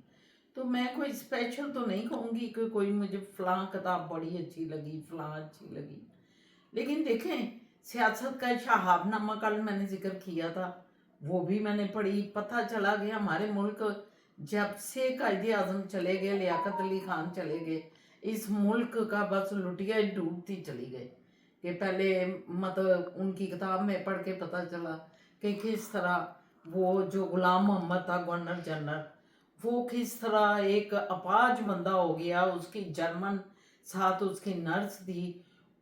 तो मैं कोई स्पेशल तो नहीं कहूँगी कि कोई मुझे फ़लाँ किताब बड़ी अच्छी लगी, फ़लाँ अच्छी लगी। लेकिन देखें, सियासत का शहाबनामा कल मैंने जिक्र किया था, वो भी मैंने पढ़ी। पता चला कि हमारे मुल्क जब से कायदे आज़म चले गए, लियाकत अली खान चले गए, इस मुल्क का बस लुटिया ही डूबती चली गई। कि पहले मतलब उनकी किताब में पढ़ के पता चला कि किस तरह वो जो गुलाम मोहम्मद था गवर्नर जनरल, वो किस तरह एक अपाज बंदा हो गया, उसकी जर्मन साथ उसकी नर्स थी,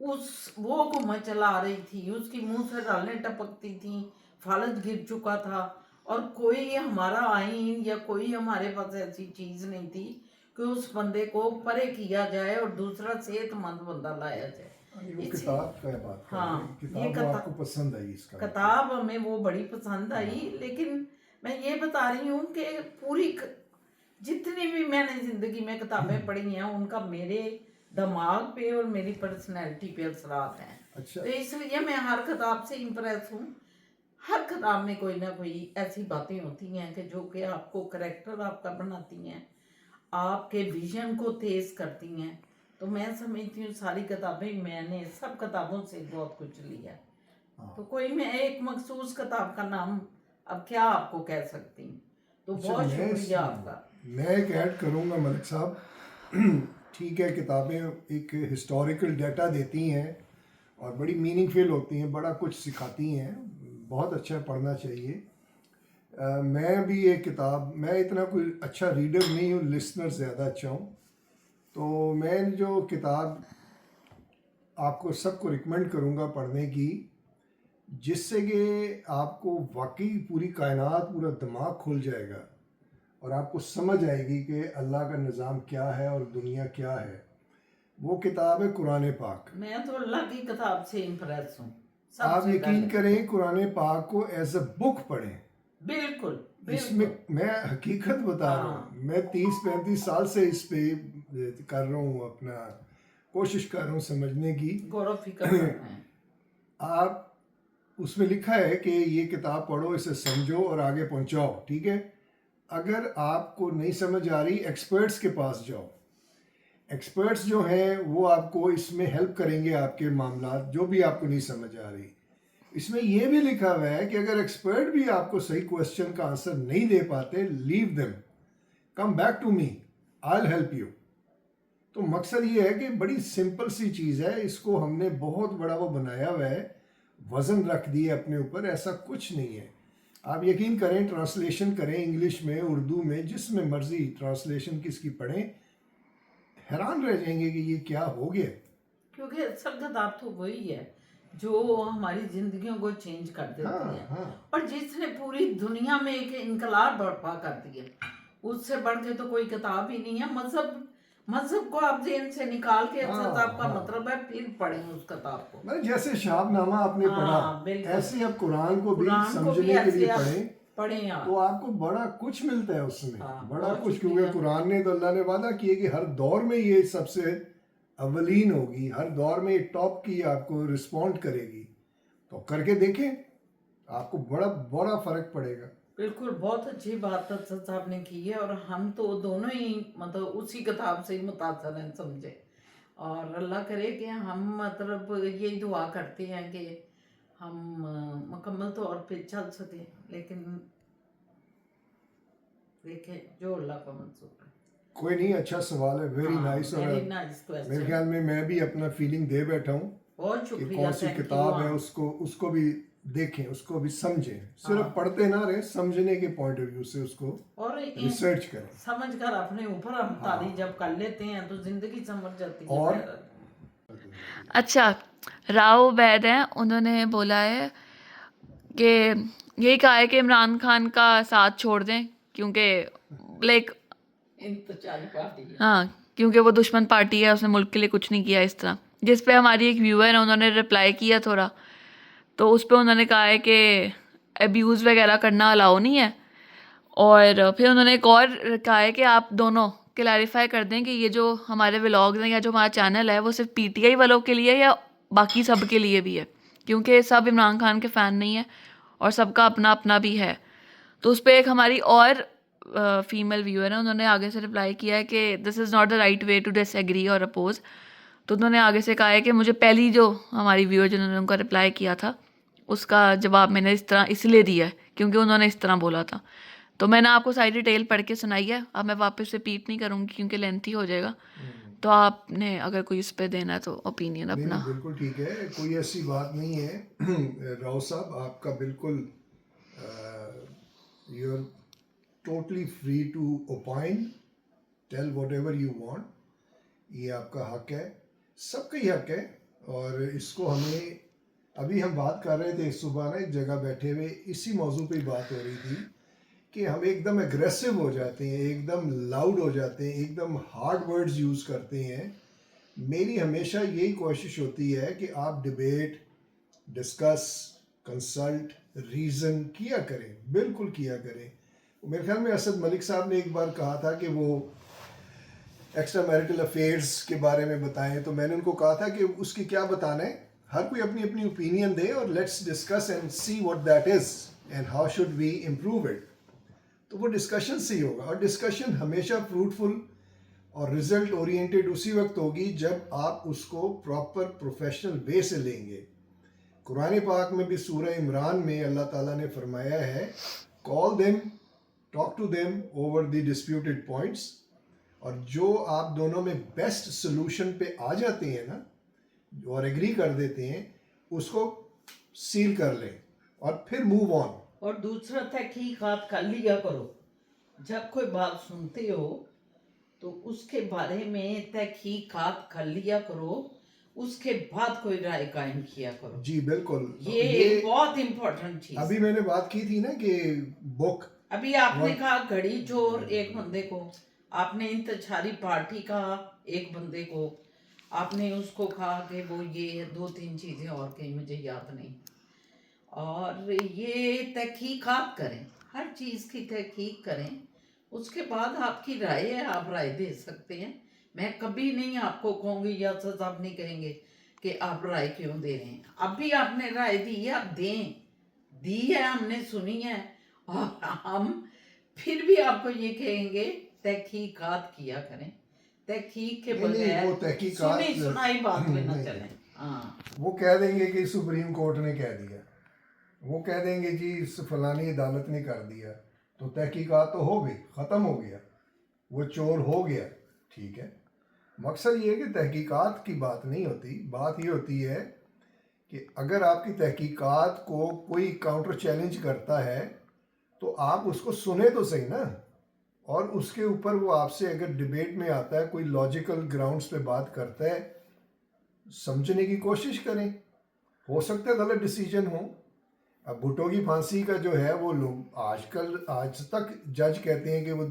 उस वो हुकूमत चला रही थी, उसकी मुंह से रालें टपकती थी, फालज गिर चुका था और कोई हमारा आइन या कोई हमारे पास ऐसी चीज़ नहीं थी कि उस बंदे को परे किया जाए और दूसरा सेहतमंद बंदा लाया जाए। वो किताब का बात कर रहे हैं। हाँ, किताब ये वो आपको पसंद आई इसका किताब हमें वो बड़ी पसंद आई। लेकिन मैं ये बता रही हूँ कि जितनी भी मैंने ज़िंदगी में किताबें पढ़ी हैं, उनका मेरे दिमाग पे और मेरी पर्सनैलिटी पे असरात हैं। अच्छा। तो इसलिए मैं हर किताब से इम्प्रेस हूँ। हर किताब में कोई ना कोई ऐसी बातें होती हैं कि जो कि आपको करैक्टर आपका बनाती हैं, आपके विजन को तेज़ करती हैं। तो मैं समझती हूँ सारी किताबें, मैंने सब किताबों से बहुत कुछ लिया। तो कोई मैं एक मखसूस किताब का नाम अब क्या आपको कह सकती हूँ। तो अच्छा, बहुत शुक्रिया आपका। मैं एक ऐड करूँगा मलिक साहब। ठीक है, किताबें एक हिस्टोरिकल डाटा देती हैं और बड़ी मीनिंगफुल होती हैं, बड़ा कुछ सिखाती हैं, बहुत अच्छा पढ़ना चाहिए। मैं भी एक किताब, मैं इतना कोई अच्छा रीडर नहीं हूँ, लिसनर ज़्यादा अच्छा हूँ। तो मैं जो किताब आपको सबको रिकमेंड करूँगा पढ़ने की, जिससे कि आपको वाकई पूरी कायनात, पूरा दिमाग खुल जाएगा और आपको समझ आएगी कि अल्लाह का निज़ाम क्या है और दुनिया क्या है। वो किताब है कुरान पाक। मैं तो अल्लाह की किताब से इम्प्रेस हूँ। आप सबसे यकीन पहले करें, कुरान पाक को एज अ बुक पढ़ें। बिल्कुल इसमें बिल्कुल। मैं हकीकत बता रहा हूँ, मैं 30-35 साल से इस पे कर रहा हूँ, अपना कोशिश कर रहा हूँ समझने की। गौरव फिक्र करना है। आप उसमें लिखा है कि ये किताब पढ़ो, इसे समझो और आगे पहुंचाओ, ठीक है। अगर आपको नहीं समझ आ रही, एक्सपर्ट्स के पास जाओ। एक्सपर्ट्स जो हैं वो आपको इसमें हेल्प करेंगे, आपके मामला जो भी आपको नहीं समझ आ रही। इसमें यह भी लिखा हुआ है कि अगर एक्सपर्ट भी आपको सही क्वेश्चन का आंसर नहीं दे पाते, leave them, come back to me, I will help you. तो मकसद ये है कि बड़ी सिंपल सी चीज़ है, इसको हमने बहुत बड़ा वो बनाया हुआ है, वज़न रख दिए अपने ऊपर, ऐसा कुछ नहीं है। आप यकीन करें, ट्रांसलेशन करें इंग्लिश में, उर्दू में, जिसमें मर्जी ट्रांसलेशन किसकी पढ़ें, हैरान रह जाएंगे कि ये क्या हो गया। क्योंकि असल किताब तो वही है जो हमारी जिंदगियों को चेंज कर देती है। हाँ। और जिसने पूरी दुनिया में एक इनकलाब बर्पा कर दिया, उससे बढ़ के तो कोई किताब ही नहीं है। मजहब को आप जेन से निकाल के किताब का मतलब है फिर पढ़ें उस किताब को। मतलब जैसे शाहबनामा आपने पढ़ा, बिल्कुल। ऐसे आप कुरान को भी कुरान को भी समझने के ऐसे लिए आप पढ़ें आप। तो आपको बड़ा कुछ मिलता है उसमें। बड़ा बहुत कुछ, क्योंकि शुक्रिया। कुरान ने तो अल्लाह ने वादा किया कि हर दौर में ये सबसे अवलीन होगी, हर दौर में ये टॉप की आपको रिस्पॉन्ड करेगी। तो करके देखें, आपको बड़ा बड़ा फर्क पड़ेगा। बिल्कुल, बहुत अच्छी बात असद साहब ने की है, और हम तो दोनों ही मतलब उसी किताब से ही मुतासर हैं समझे। और अल्लाह करे कि हम मतलब यही दुआ करते हैं कि हम मुकम्मल तौर पे चल सकें, लेकिन देखें जो अल्लाह का मंसूर है। कोई नहीं, अच्छा सवाल है, वेरी हाँ, नाइस। और वेरी नाइस मेरे क्वेश्चन। ख्याल में मैं भी अपना फीलिंग दे बैठा हूँ बहुत कि शुक्रिया, कौन सी थैंक यू। किताब है, हाँ उसको भी देखें, उसको भी समझें, सिर्फ हाँ। पढ़ते ना रहे, समझने के पॉइंट ऑफ व्यू से उसको और रिसर्च करें। समझ कर अपने ऊपर हम तारी जब कर लेते हैं तो जिंदगी समझ जाती है। और बहरहाल। अच्छा, राव वैद हैं, उन्होंने बोला है कि यही कहा है कि इमरान खान का साथ छोड़ दें, क्योंकि लाइक इंतजारी पार्टी है। हाँ, क्योंकि वो दुश्मन पार्टी है, उसने मुल्क के लिए कुछ नहीं किया इस तरह। जिस पे हमारी एक व्यूअर है, उन्होंने रिप्लाई किया थोड़ा, तो उस पे उन्होंने कहा है कि अब्यूज़ वगैरह करना अलाउ नहीं है। और फिर उन्होंने एक और कहा है कि आप दोनों क्लैरिफाई कर दें कि ये जो हमारे व्लॉग्स हैं या जो हमारा चैनल है वो सिर्फ पीटीआई वालों के लिए है या बाकी सब के लिए भी है, क्योंकि सब इमरान खान के फ़ैन नहीं है और सबका अपना अपना भी है। तो उस पर एक हमारी और फीमेल व्यूअर है, उन्होंने आगे से रिप्लाई किया है कि this is not the right way to disagree और अपोज। तो उन्होंने आगे से कहा है कि मुझे पहली जो हमारी व्यूअर जिन्होंने उनका रिप्लाई किया था उसका जवाब मैंने इस तरह इसलिए दिया है क्योंकि उन्होंने इस तरह बोला था। तो मैंने आपको सारी डिटेल पढ़ के सुनाई है, अब मैं वापस रिपीट नहीं करूँगी क्योंकि लेंथी हो जाएगा। तो आपने अगर कोई इस पे देना है तो ओपिनियन नहीं अपना। नहीं, बिल्कुल ठीक है, कोई ऐसी बात नहीं है। राव साहब, आपका बिल्कुल you are totally free to opine, tell whatever you want, ये आपका हक है, सबका ही हक है। और इसको हमें, अभी हम बात कर रहे थे सुबह ना, एक जगह बैठे हुए इसी मौजू पे बात हो रही थी कि हम एकदम एग्रेसिव हो जाते हैं, एकदम लाउड हो जाते हैं, एकदम हार्ड वर्ड्स यूज़ करते हैं। मेरी हमेशा यही कोशिश होती है कि आप डिबेट, डिस्कस, कंसल्ट, रीज़न किया करें, बिल्कुल किया करें। मेरे ख्याल में असद मलिक साहब ने एक बार कहा था कि वो एक्स्ट्रा मैरिटल अफेयर्स के बारे में बताएं, तो मैंने उनको कहा था कि उसकी क्या बताना है, हर कोई अपनी अपनी ओपिनियन दे और let's discuss and see what that is and how should we improve it. तो वो डिस्कशन से ही होगा, और डिस्कशन हमेशा फ्रूटफुल और रिजल्ट ओरिएंटेड उसी वक्त होगी जब आप उसको प्रॉपर प्रोफेशनल वे से लेंगे। कुरान पाक में भी सूरह इमरान में अल्लाह ताला ने फरमाया है, call them, talk to them over the disputed points. और जो आप दोनों में बेस्ट सोल्यूशन पे आ जाते हैं ना, और एग्री कर देते हैं, उसको सील कर लें और फिर मूव ऑन। और दूसरा, तहकीकात कर लिया करो। जब कोई बात सुनते हो तो उसके बारे में तहकीकात कर लिया करो, उसके बाद कोई राय कायम किया करो। जी बिल्कुल, ये बहुत इम्पोर्टेंट चीज। अभी मैंने बात की थी ना कि बुक, अभी आपने कहा घड़ी चोर एक बंदे को, आपने इंतजारी पार्टी कहा एक बंदे को, आपने उसको कहा कि वो ये 2-3 चीजें और कहीं मुझे याद नहीं। और ये तहकीकात करें, हर चीज़ की तहकीक करें, उसके बाद आपकी राय है, आप राय दे सकते हैं। मैं कभी नहीं आपको कहूँगी या साहब नहीं कहेंगे कि आप राय क्यों दे रहे हैं। अब भी आपने राय दी है, आप दें, दी है, हमने सुनी है, और हम फिर भी आपको ये कहेंगे तहकीकात किया करें। तहकीक के नहीं, बगैर वो तहकीकात सुनी सुनाई बात में ना नहीं। चलें। हाँ, वो कह देंगे कि सुप्रीम कोर्ट ने कह दिया, वो कह देंगे जी इस फलानी अदालत ने कर दिया, तो तहकीकात तो हो गई, ख़त्म हो गया, वो चोर हो गया, ठीक है। मकसद ये है कि तहकीकात की बात नहीं होती, बात ये होती है कि अगर आपकी तहकीकात को कोई काउंटर चैलेंज करता है तो आप उसको सुने तो सही ना, और उसके ऊपर वो आपसे अगर डिबेट में आता है, कोई लॉजिकल ग्राउंड्स पे बात करता है, समझने की कोशिश करें। हो सकता है गलत डिसीजन हो। अब भुट्टो की फांसी का जो है, वो लोग आज तक जज कहते हैं कि वो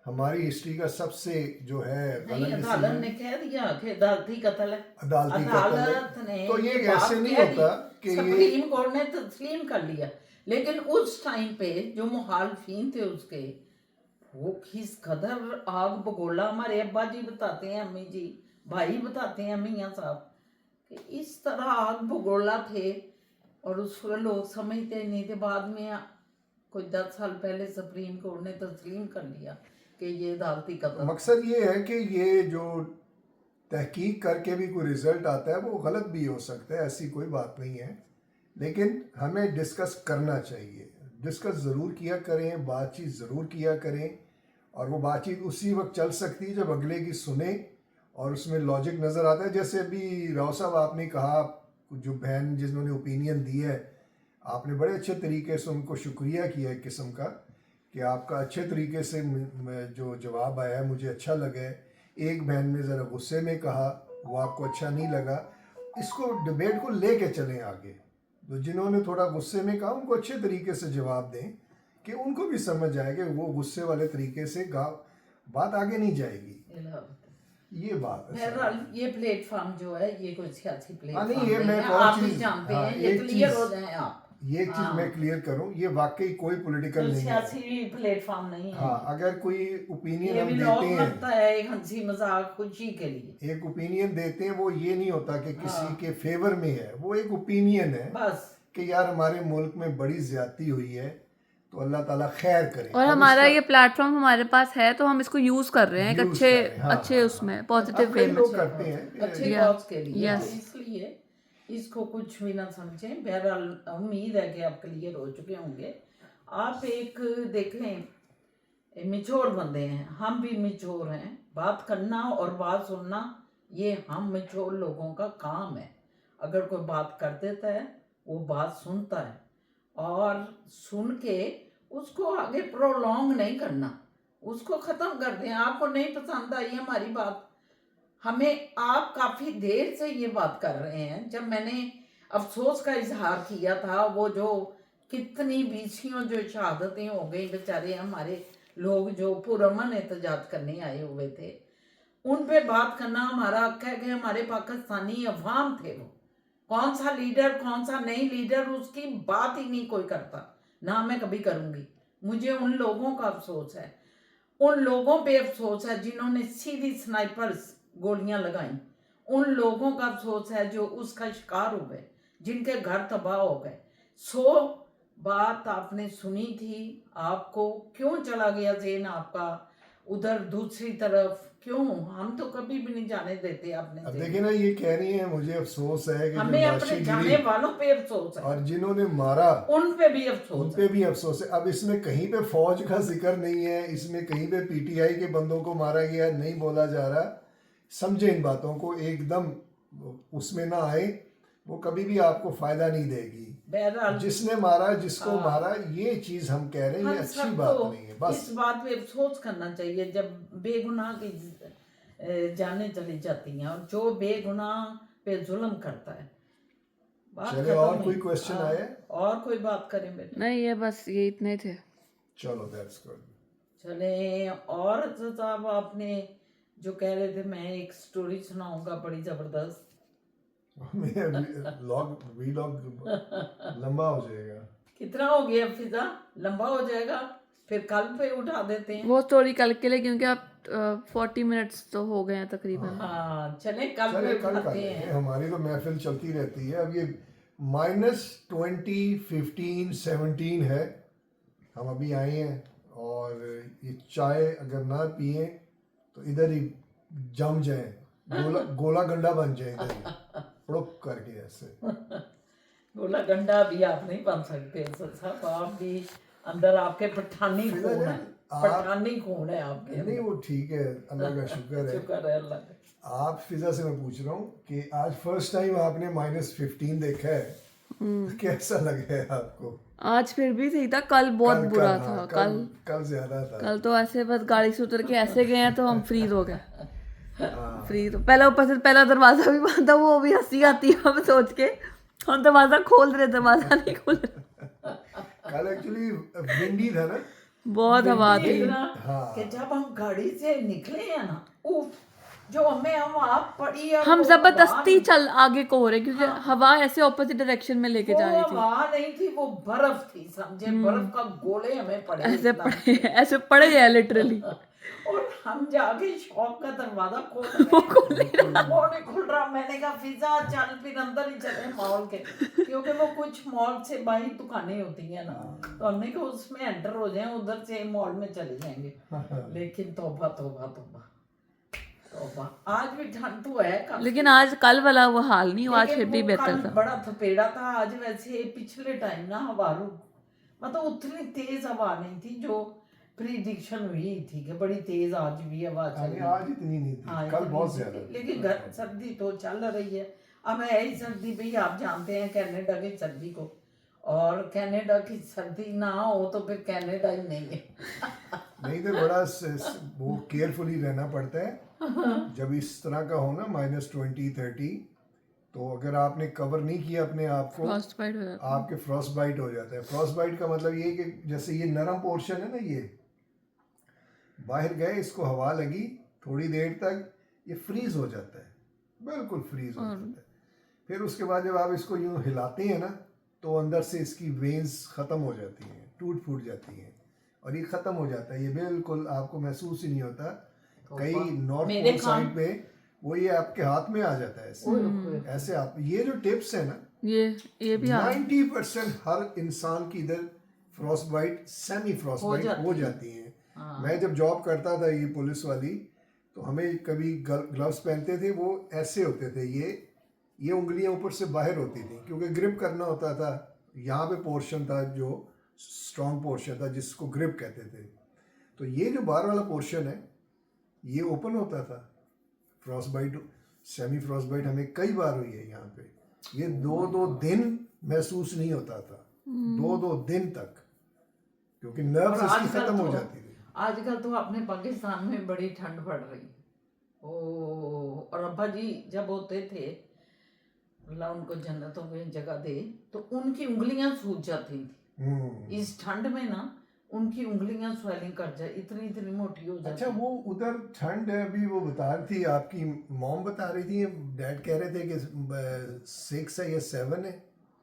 हमारी हिस्ट्री का सबसे जो है नहीं, गलत अदालत डिसीजन, ने कह दिया कि अदालती कत्ल है। अदालती कत्ल अदालत है। ने तो ये ये बात ऐसे नहीं कह दी, होता कि ये सुप्रीम कोर्ट ने तस्लीम कर लिया। लेकिन उस टाइम पे जो मुखालफिन थे उसके, वो किस कदर आग बगोला, हमारे अब्बा जी बताते हैं, अम्मी जी, भाई बताते हैं, मियाँ साहब, कि इस तरह आग बगोला थे। और उस लोग समझते नहीं थे, बाद में कोई 10 साल पहले सुप्रीम कोर्ट ने तस्लीम कर लिया कि ये अदालती कत्ल। मकसद ये है कि ये जो तहकीक करके भी कोई रिज़ल्ट आता है वो गलत भी हो सकता है, ऐसी कोई बात नहीं है, लेकिन हमें डिस्कस करना चाहिए। डिस्कस ज़रूर किया करें, बातचीत ज़रूर किया करें, और वो बातचीत उसी वक्त चल सकती है जब अगले की सुने और उसमें लॉजिक नज़र आता है। जैसे अभी राव साहब आपने कहा, जो बहन जिन्होंने ओपिनियन दिया है, आपने बड़े अच्छे तरीके से उनको शुक्रिया किया एक किस्म का, कि आपका अच्छे तरीके से जो जवाब आया है मुझे अच्छा लगा है। एक बहन ने ज़रा गुस्से में कहा, वो आपको अच्छा नहीं लगा। इसको डिबेट को ले कर चलें आगे। तो जिन्होंने थोड़ा गुस्से में कहा उनको अच्छे तरीके से जवाब दें कि उनको भी समझ आए कि वो गुस्से वाले तरीके से बात आगे नहीं जाएगी। ये बात है। बहरहाल ये प्लेटफॉर्म जो है ये कोई सियासी प्लेटफॉर्म नहीं, ये मैं एक और आप ही चीज़, जानते हाँ, हैं, ये एक क्लियर चीज़- हो जाए आप। ये एक चीज़ मैं क्लियर करूं, ये वाकई कोई पॉलिटिकल नहीं है। सियासी प्लेटफॉर्म नहीं है। हाँ, अगर कोई ओपिनियन ये हम भी देते लोग हैं, लगता है एक हंसी मजाक खुशी के लिए, एक ओपिनियन देते हैं, वो ये नहीं होता कि किसी के फेवर में है, वो एक ओपिनियन है बस। कि यार हमारे मुल्क में बड़ी ज्यादती हुई है, तो अल्लाह ताला खैर करे। और अब हमारा इसका ये प्लेटफॉर्म हमारे पास है तो हम इसको यूज कर रहे हैं एक use अच्छे कर रहे हैं, हाँ, अच्छे उसमें पॉजिटिव अब वे कई में। लोग करते हैं। अच्छे Yeah. कॉज के लिए, Yes. तो इसलिए इसको कुछ भी ना समझें। बहरहाल उम्मीद है कि आप क्लियर हो चुके होंगे। आप एक देख लें, मिचोर बंदे हैं, हम भी मिचोर हैं। बात करना और बात सुनना ये हम मिचोर लोगों का काम है। अगर कोई बात कर देता है वो बात सुनता है, और सुन के उसको आगे प्रोलॉन्ग नहीं करना, उसको ख़त्म कर दें। आपको नहीं पसंद आई हमारी बात, हमें आप काफ़ी देर से ये बात कर रहे हैं। जब मैंने अफसोस का इजहार किया था, वो जो कितनी बीसियों जो शहादतें हो गई, बेचारे हमारे लोग जो पुरअमन एहतजाज करने आए हुए थे, उन पे बात करना हमारा हक है कि हमारे पाकिस्तानी अवाम थे। वो कौन सा लीडर कौन सा नहीं लीडर उसकी बात ही नहीं कोई करता, ना मैं कभी करूँगी। मुझे उन लोगों का अफसोस है, उन लोगों पे अफसोस है जिन्होंने सीधी स्नाइपर्स गोलियां लगाई। उन लोगों का अफसोस है जो उसका शिकार हो गए, जिनके घर तबाह हो गए। बात आपने सुनी थी, आपको क्यों चला गया ज़हन आपका उधर दूसरी तरफ? क्यों? हम तो कभी भी नहीं जाने देते आपने। अब देखिए ना, ये कह रही है मुझे अफसोस है कि जो हमें अपने लाशें जाने गिरी वालों पे अफसोस है, और जिन्होंने मारा उन पे भी उन अफसोस पे है। भी अफसोस है। अब इसमें कहीं पे फौज का जिक्र नहीं है, इसमें कहीं पे पीटीआई के बंदों को मारा गया नहीं बोला जा रहा। समझे इन बातों को, एकदम उसमें ना आए, वो कभी भी आपको फायदा नहीं देगी। बहरहाल जिसने मारा, जिसको मारा, ये चीज हम कह रहे हैं, ये हम अच्छी सबको बात नहीं है। बस इस बात पे अफसोस करना चाहिए जब बेगुनाह की जानें चली जाती हैं, और जो बेगुनाह पे जुल्म करता है। बात चले, खत्म और हुई। कोई क्वेश्चन हाँ, आया? और कोई बात करें बेटा? नहीं, ये बस ये इतने थे। चलो, दैट्स गुड। चले, और साहब आपने जो कह रहे थे, मैं एक स्टोरी सुनाऊंगा बड़ी जबरदस्त। वीलॉग लंबा हो जाएगा। कितना हो गया फिजा? लंबा हो जाएगा, फिर कल पे उठा देते हैं। वो स्टोरी कल के लिए, क्योंकि आप 40 मिनट्स तो हो गए हैं तकरीबन। हाँ, चले कल चले, पे कल कर उठाते लेंगे। हैं। हमारी तो महफिल चलती रहती है। अब ये -20, 15, 17 है। हम अभी आए हैं, और ये चाय अगर ना पिए तो इधर ही जम जाए, गोला गंडा बन जाए इधर ही पड़ुक करके ऐसे। गोला गंडा भी आप नहीं बन सकते साहब, आप भी अंदर आपके पठानी फिजा खून है, जान, पठानी खून है आपके नहीं, वो ठीक है, अल्लाह का शुक्र है। शुक्र है अल्लाह का। आप फिजा से मैं पूछ रहा हूँ कि आज फर्स्ट टाइम आपने -15 देखा है, कैसा लगा है आपको? आज फिर भी सही था, कल बहुत कल- बुरा कल, था। हाँ, कल ज्यादा था। कल तो ऐसे बस गाड़ी से उतर के ऐसे गए हैं तो हम फ्रीज हो गए। हाँ। फ्रीज पहला ऊपर से पहला दरवाजा भी बंद था, वो भी हंसी आती है हम सोच के, हम दरवाजा खोल रहे, दरवाजा नहीं खोल रहे। कल एक्चुअली विंडी था ना, बहुत हवा थी। इतना हाँ। कि जब हम गाड़ी से निकले हैं ना, उफ, जो हमें हवा पड़ी है, हम वो जबरदस्ती हवा चल आगे को हो रहे, क्योंकि हवा ऐसे ऑपोजिट डायरेक्शन में लेके जा रही वो थी। हवा नहीं थी, वो बर्फ थी, समझे? बर्फ का गोले हमें पड़े ऐसे इतना। पड़े, ऐसे पड़े हैं लिटरली। और हम जाके शॉप का दरवाजा खोल रहे हैं, वो नहीं खुल रहा। मैंने कहा फिजा चल फिर अंदर ही चले मॉल के, क्योंकि वो कुछ मॉल से बाहर दुकानें होती हैं ना, तो हमने कहा उसमें एंटर हो जाए, उधर से मॉल में चले जाएंगे। लेकिन तौबा तौबा तौबा तौबा, आज भी ठंड तो है काफी। लेकिन आज कल वाला वो हाल नहीं हुआ, आज लेकिन फिर भी वो बेहतर कल था। बड़ा थपेड़ा था। आज वैसे पिछले टाइम ना हवा मतलब उतनी तेज हवा नहीं थी जो प्रिडिक्शन हुई थी कि बड़ी तेज आज भी हवा चल रही है। आज इतनी नहीं थी, हाँ, कल इतनी बहुत सी ज्यादा थी। थी। लेकिन सर्दी तो चल रही है। अब है ही सर्दी भी, आप जानते हैं कनाडा की सर्दी को, और कनाडा की सर्दी ना हो तो फिर कनाडा ही नहीं है। नहीं तो बड़ा वो केयरफुली रहना पड़ता है जब इस तरह का हो ना -20-30, तो अगर आपने कवर नहीं किया अपने आप को, फ्रॉस्ट बाइट हो जाता है। आपके फ्रॉस्ट बाइट हो जाता है। फ्रॉस्ट बाइट का मतलब ये कि जैसे ये नरम पोर्शन है ना, ये बाहर गए, इसको हवा लगी थोड़ी देर तक, ये फ्रीज हो जाता है, बिल्कुल फ्रीज हो जाता है। फिर उसके बाद जब आप इसको यूं हिलाते हैं ना, तो अंदर से इसकी वेन्स ख़त्म हो जाती हैं, टूट फूट जाती हैं, और ये ख़त्म हो जाता है। ये बिल्कुल आपको महसूस ही नहीं होता। कई नॉर्थ पोल साइड पे वो ये आपके हाथ में आ जाता है ऐसे। ऐसे आप ये जो टिप्स है ना, ये भी 90% हर इंसान की इधर frostbite, semi frostbite हो जाती है। मैं जब जॉब करता था ये पुलिस वाली, तो हमें कभी ग्लव्स पहनते थे, वो ऐसे होते थे, ये उंगलियां ऊपर से बाहर होती थी, क्योंकि ग्रिप करना होता था। यहाँ पे पोर्शन था जो स्ट्रॉन्ग पोर्शन था, जिसको ग्रिप कहते थे। तो ये जो बाहर वाला पोर्शन है, ये ओपन होता था। Frostbite, semi frostbite हमें कई बार हुई है यहाँ पे। ये 2-2 दिन महसूस नहीं होता था, 2-2 दिन तक, क्योंकि नर्व्स इसकी खत्म हो जाती थी। आजकल तो अपने पाकिस्तान में बड़ी ठंड पड़ रही है। ओ, और अब्बा जी जब होते थे, अल्लाह उनको जन्नतों में जगह दे, तो उनकी उंगलियां सूज जाती थी इस ठंड में ना। उनकी उंगलियां स्वेलिंग कर जाए, इतनी मोटी हो जाती। अच्छा, वो उधर ठंड अभी वो बता रही थी, आपकी मॉम बता रही थी, डैड कह रहे थे कि 6 है या 7 है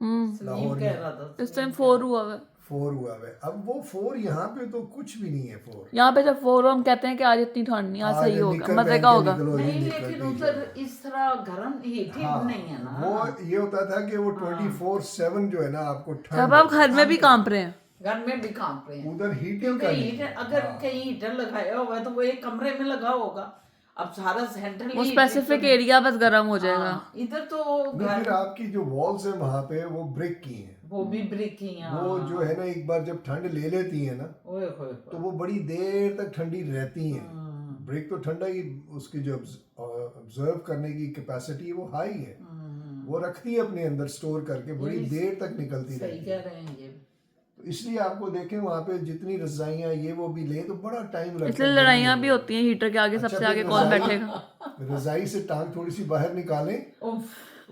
सलीम कह रहा था इस टाइम 4 हुआ है। 4 हुआ है। अब वो 4 यहाँ पे तो कुछ भी नहीं है। 4 यहाँ पे जब 4 हम कहते हैं कि आज इतनी ठंड नहीं, आज सही होगा, मजे का होगा। नहीं, लेकिन उधर इस तरह गर्म हीट नहीं है ना। वो ये होता था कि वो 24/7 जो है ना, आपको तब ठंड, आप घर में भी कांप रहे हैं। घर में भी कांप रहे हैं, उधर हीटिंग क्योंकि का हीटर अगर कहीं हीटर लगाया हुआ है तो वो एक कमरे में लगा होगा। अब सारा सेंट्रल वो स्पेसिफिक एरिया बस गर्म हो जाएगा। इधर तो फिर आपकी जो वॉल्स है वहां पे वो ब्रिक की हैं, वो भी ब्रिक की हैं। वो जो है ना, एक बार जब ठंड ले लेती है ना, ओए होए तो वो बड़ी देर तक ठंडी रहती हैं। ब्रिक तो ठंडा ही, उसकी जो ऑब्जर्व करने की कैपेसिटी है वो हाई है, वो रखती है अपने अंदर स्टोर करके, बड़ी देर तक निकलती सही रहती कह है। रहे हैं ये। तो इसलिए आपको देखें वहाँ पे जितनी रजाइयाँ ये वो भी ले, तो बड़ा टाइम लगता इसलिए है। लड़ाइयाँ भी होती हैं हीटर के आगे, अच्छा, सबसे फिर आगे कौन रजाई- बैठेगा। रजाई से टांग थोड़ी सी बाहर निकालें, उफ,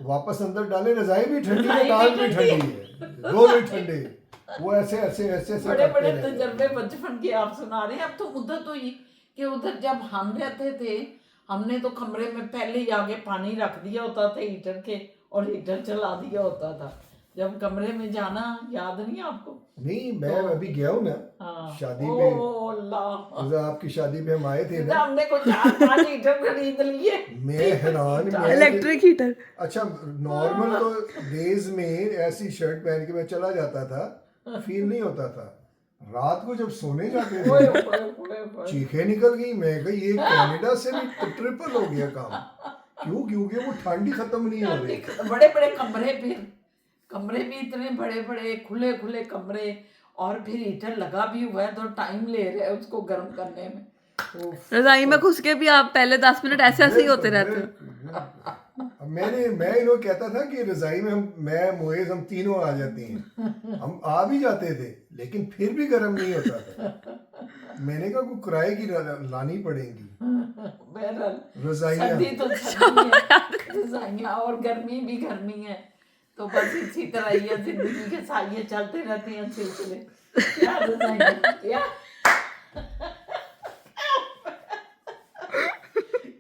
वापस अंदर डालें, रजाई भी ठंडी है, टांग भी ठंडी है, दोनों ही ठंडे। वो ऐसे ऐसे ऐसे ऐसे बड़े करते बड़े रहते हैं। तजर्बे बचपन के आप सुना रहे हैं। अब तो उधर तो ये कि उधर जब हम रहते थे, हमने तो कमरे में पहले ही आगे पानी रख दिया होता था हीटर के, और हीटर चला दिया होता था। जब कमरे में जाना, याद नहीं आपको? नहीं, मैं अभी गया हूँ ना हाँ। शादी पे, ओ अल्लाह, उधर आपकी शादी पे हम आए थे सीधा ना, हमने को 4-5 हीटर खरीद लिए। मैं हैरान, मैं इलेक्ट्रिक हीटर। अच्छा, नॉर्मल तो डेज में ऐसी शर्ट पहन के मैं चला जाता था, फील नहीं होता था। रात को जब सोने जाते ओए थे, ओए ओए ओए। चीखें निकल गई। मैं कहा ये कनाडा से भी ट्रिपल हो गया काम। क्यों? क्योंकि वो ठंड ही खत्म नहीं हो रही। बड़े बड़े कमरे, फिर कमरे भी इतने बड़े बड़े खुले खुले कमरे, और फिर हीटर लगा भी हुआ है तो टाइम ले रहे हैं उसको गर्म करने में। उफ। रजाई में घुस के भी आप पहले 10 मिनट ऐसे ऐसे ही होते रहते हो। अब मैं इन्हों कहता था कि रजाई में मैं मुएज हम तीनों आ जाते हैं, हम आ भी जाते थे, लेकिन फिर भी गर्म नहीं होता था। मैंने कहा कोई किराए की लानी पड़ेगी बहरहाल रजाइयाँ। सर्दी तो सर्दी है, रजाइयाँ, और गर्मी भी गर्मी है। तो बस इसी तरह ये जिंदगी के साथ ये चलते रहते हैं सिलसिले। क्या रजाइयाँ,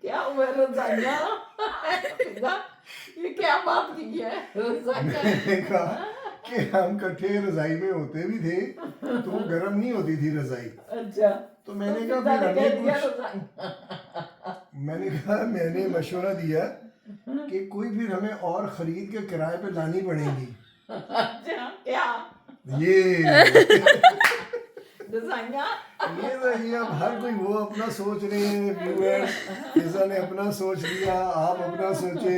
क्या हुआ रजाइयाँ? ये क्या बात की है रजाइयाँ? मैंने कहा कि हम इकट्ठे रजाई में होते भी थे तो गर्म नहीं होती थी रजाई। अच्छा तो मैंने कहा फिर मैंने मशवरा दिया कि कोई फिर हमें और खरीद के किराए पे लानी पड़ेगी। अच्छा क्या ये रजाइयाँ ये तो ये अब हर कोई वो अपना सोच रहे हैं, व्यूअर्स फिजा ने अपना सोच लिया, आप अपना सोचे,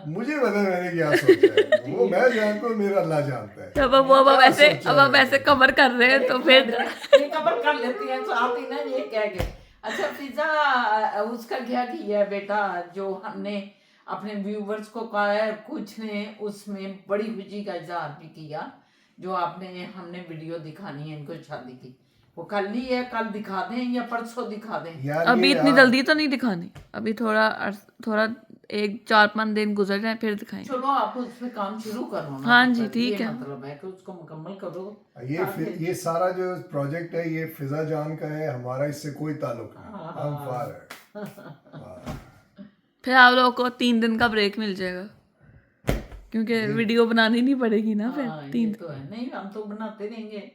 मुझे पता है मैंने क्या सोचा है, वो मैं जानता हूँ, मेरा अल्लाह जानता है। अब वो अब क्या ऐसे सोचा अब हम है? ऐसे कवर कर रहे हैं तो फिर ये कवर कर लेती है साथ ही ना ये कह के। अच्छा फिजा उसका क्या किया है बेटा, जो हमने अपने व्यूवर्स को कहा है, कुछ ने उसमें बड़ी खुशी का इजहार भी किया, जो आपने हमने वीडियो दिखानी है इनको शादी की, वो कल ही है, कल दिखा दें या परसों दिखा दें? यार अभी ये इतनी आप- जल्दी तो नहीं दिखानी, अभी थोड़ा 1-4-5 दिन गुजर जाए फिर दिखाएंगे। चलो आप उसमें काम शुरू करो ना। हाँ जी, ये ठीक है। मतलब है कि उसको मुकम्मल करो। ये सारा जो प्रोजेक्ट है ये फिजा जान का है, हमारा इससे कोई ताल्लुक नहीं, हम फार है। फिर आप लोगों को 3 दिन का ब्रेक मिल जाएगा, क्योंकि वीडियो बनानी नहीं पड़ेगी ना फिर हाँ, ये 3 तो है। नहीं हम तो बनाते रहेंगे,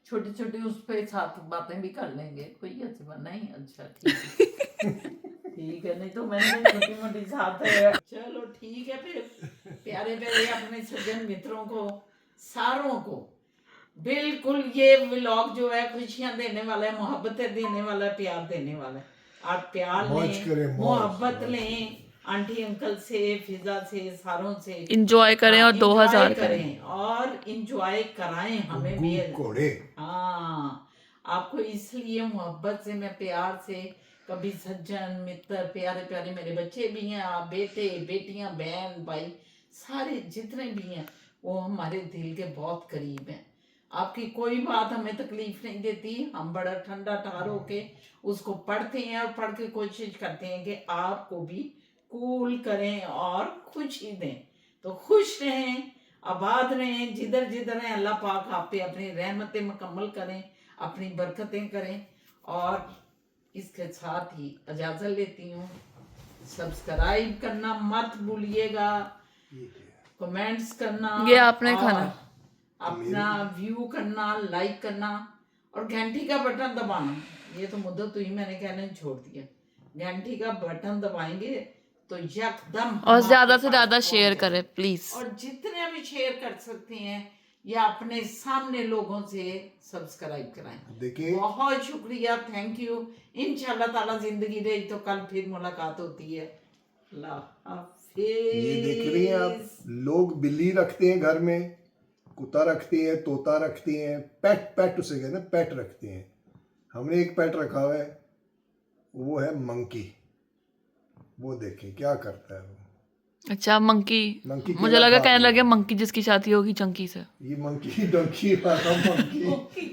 छोटी छोटी उस पे साथ बातें भी कर लेंगे, कोई ऐसी बात नहीं। अच्छा ठीक है ठीक है, नहीं तो मैंने छोटी मोटी साथ है। चलो ठीक है फिर, प्यारे प्यारे अपने सज्जन मित्रों को सारों को बिल्कुल ये व्लॉग जो है खुशियां देने वाला है, मोहब्बतें देने वाला है, प्यार देने वाला है। आप प्यार मौज करें, लें, मौज, मोहब्बत मौज। लें, आंटी अंकल से, फिजा से, सारों से इंजॉय करें और हाँ, 2000 enjoy करें। करें और इंजॉय कराएं हमें भी। घोड़े हाँ आपको इसलिए मोहब्बत से, मैं प्यार से, कभी सज्जन मित्र, प्यारे प्यारे मेरे बच्चे भी हैं, आप बेटे बेटियां, बहन भाई, सारे जितने भी हैं वो हमारे दिल के बहुत करीब हैं। आपकी कोई बात हमें तकलीफ नहीं देती, हम बड़ा ठंडा ठार होके उसको पढ़ते हैं और पढ़ के कोशिश करते हैं कि आपको भी कूल करें और खुशी दें। तो खुश रहें, आबाद रहें, जिधर जिधर हैं अल्लाह पाक आप पे अपनी रहमतें मुकम्मल करें, अपनी बरकतें करें। और इसके साथ ही इजाज़त लेती हूँ। सब्सक्राइब करना मत भूलिएगा, कमेंट्स करना, ये आपने और खाना। अपना व्यू करना, लाइक करना और घंटी का बटन दबाना। ये तो मुद्दत हुई मैंने कहना छोड़ दिया। घंटी का बटन दबाएंगे तो यकदम और हम ज्यादा आपके से पास ज्यादा पहुंच शेयर जाएंगे। करें प्लीज। और जितने भी शेयर कर सकते हैं या अपने सामने लोगों से सब्सक्राइब कराएं। देखिए बहुत शुक्रिया, थैंक यू। इंशाल्लाह ताला जिंदगी रही तो कल फिर मुलाकात होती है। अल्लाह हाफिज। ये देख रही हैं आप, लोग बिल्ली रखते हैं घर में, कुत्ता रखते हैं, तोता रखते हैं, पेट उसे कहते हैं, पेट रखते हैं। हमने एक पेट रखा हुआ है, वो है मंकी। वो देखें क्या करता है वो। अच्छा मंकी मंकी मुझे केला लगा खा कहने रही लगे मंकी जिसकी शादी होगी चंकी से। ये मंकी डंकी वाला मंकी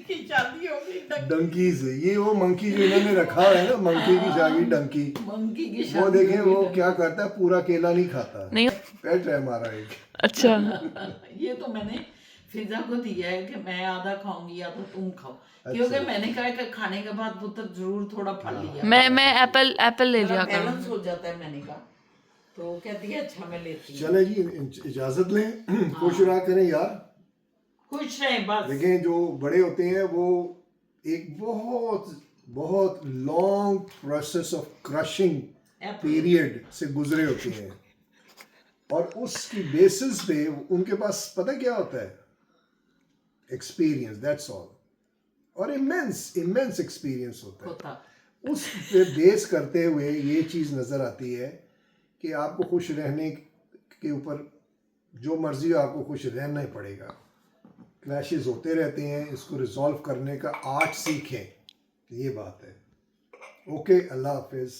की शादी होगी डंकी से। ये वो मंकी जो इन्होंने रखा है ना, मंकी की शादी डंकी, मंकी की वो देखें वो क्या करता है, पूरा केला नहीं खाता। नहीं पेट है हमारा एक। अच्छा ये तो मैंने फिजा को दिया है कि मैं आधा खाऊंगी या तो तुम खाओ, क्योंकि मैंने कहा कि खाने के बाद पुत्र जरूर थोड़ा फल लिया, मैं एप्पल ले लिया करूँ। बैलेंस हो जाता है। मैंने कहा तो कहती है अच्छा मैं लेती हूँ। चले जी इजाजत लें, खुश रहा करें यार। खुश रहें बस। देखें जो बड़े होते हैं वो एक बहुत बहुत long process of crushing period से गुजरे होते हैं, और उसकी बेसिस पे उनके पास पता क्या होता है, एक्सपीरियंस, दैट्स ऑल। और इमेंस एक्सपीरियंस होता है। उस पे बेस करते हुए ये चीज़ नज़र आती है कि आपको खुश रहने के ऊपर जो मर्जी हो आपको खुश रहना ही पड़ेगा। क्लैशेस होते रहते हैं, इसको रिजॉल्व करने का आर्ट सीखें, ये बात है। ओके, अल्लाह हाफिज़।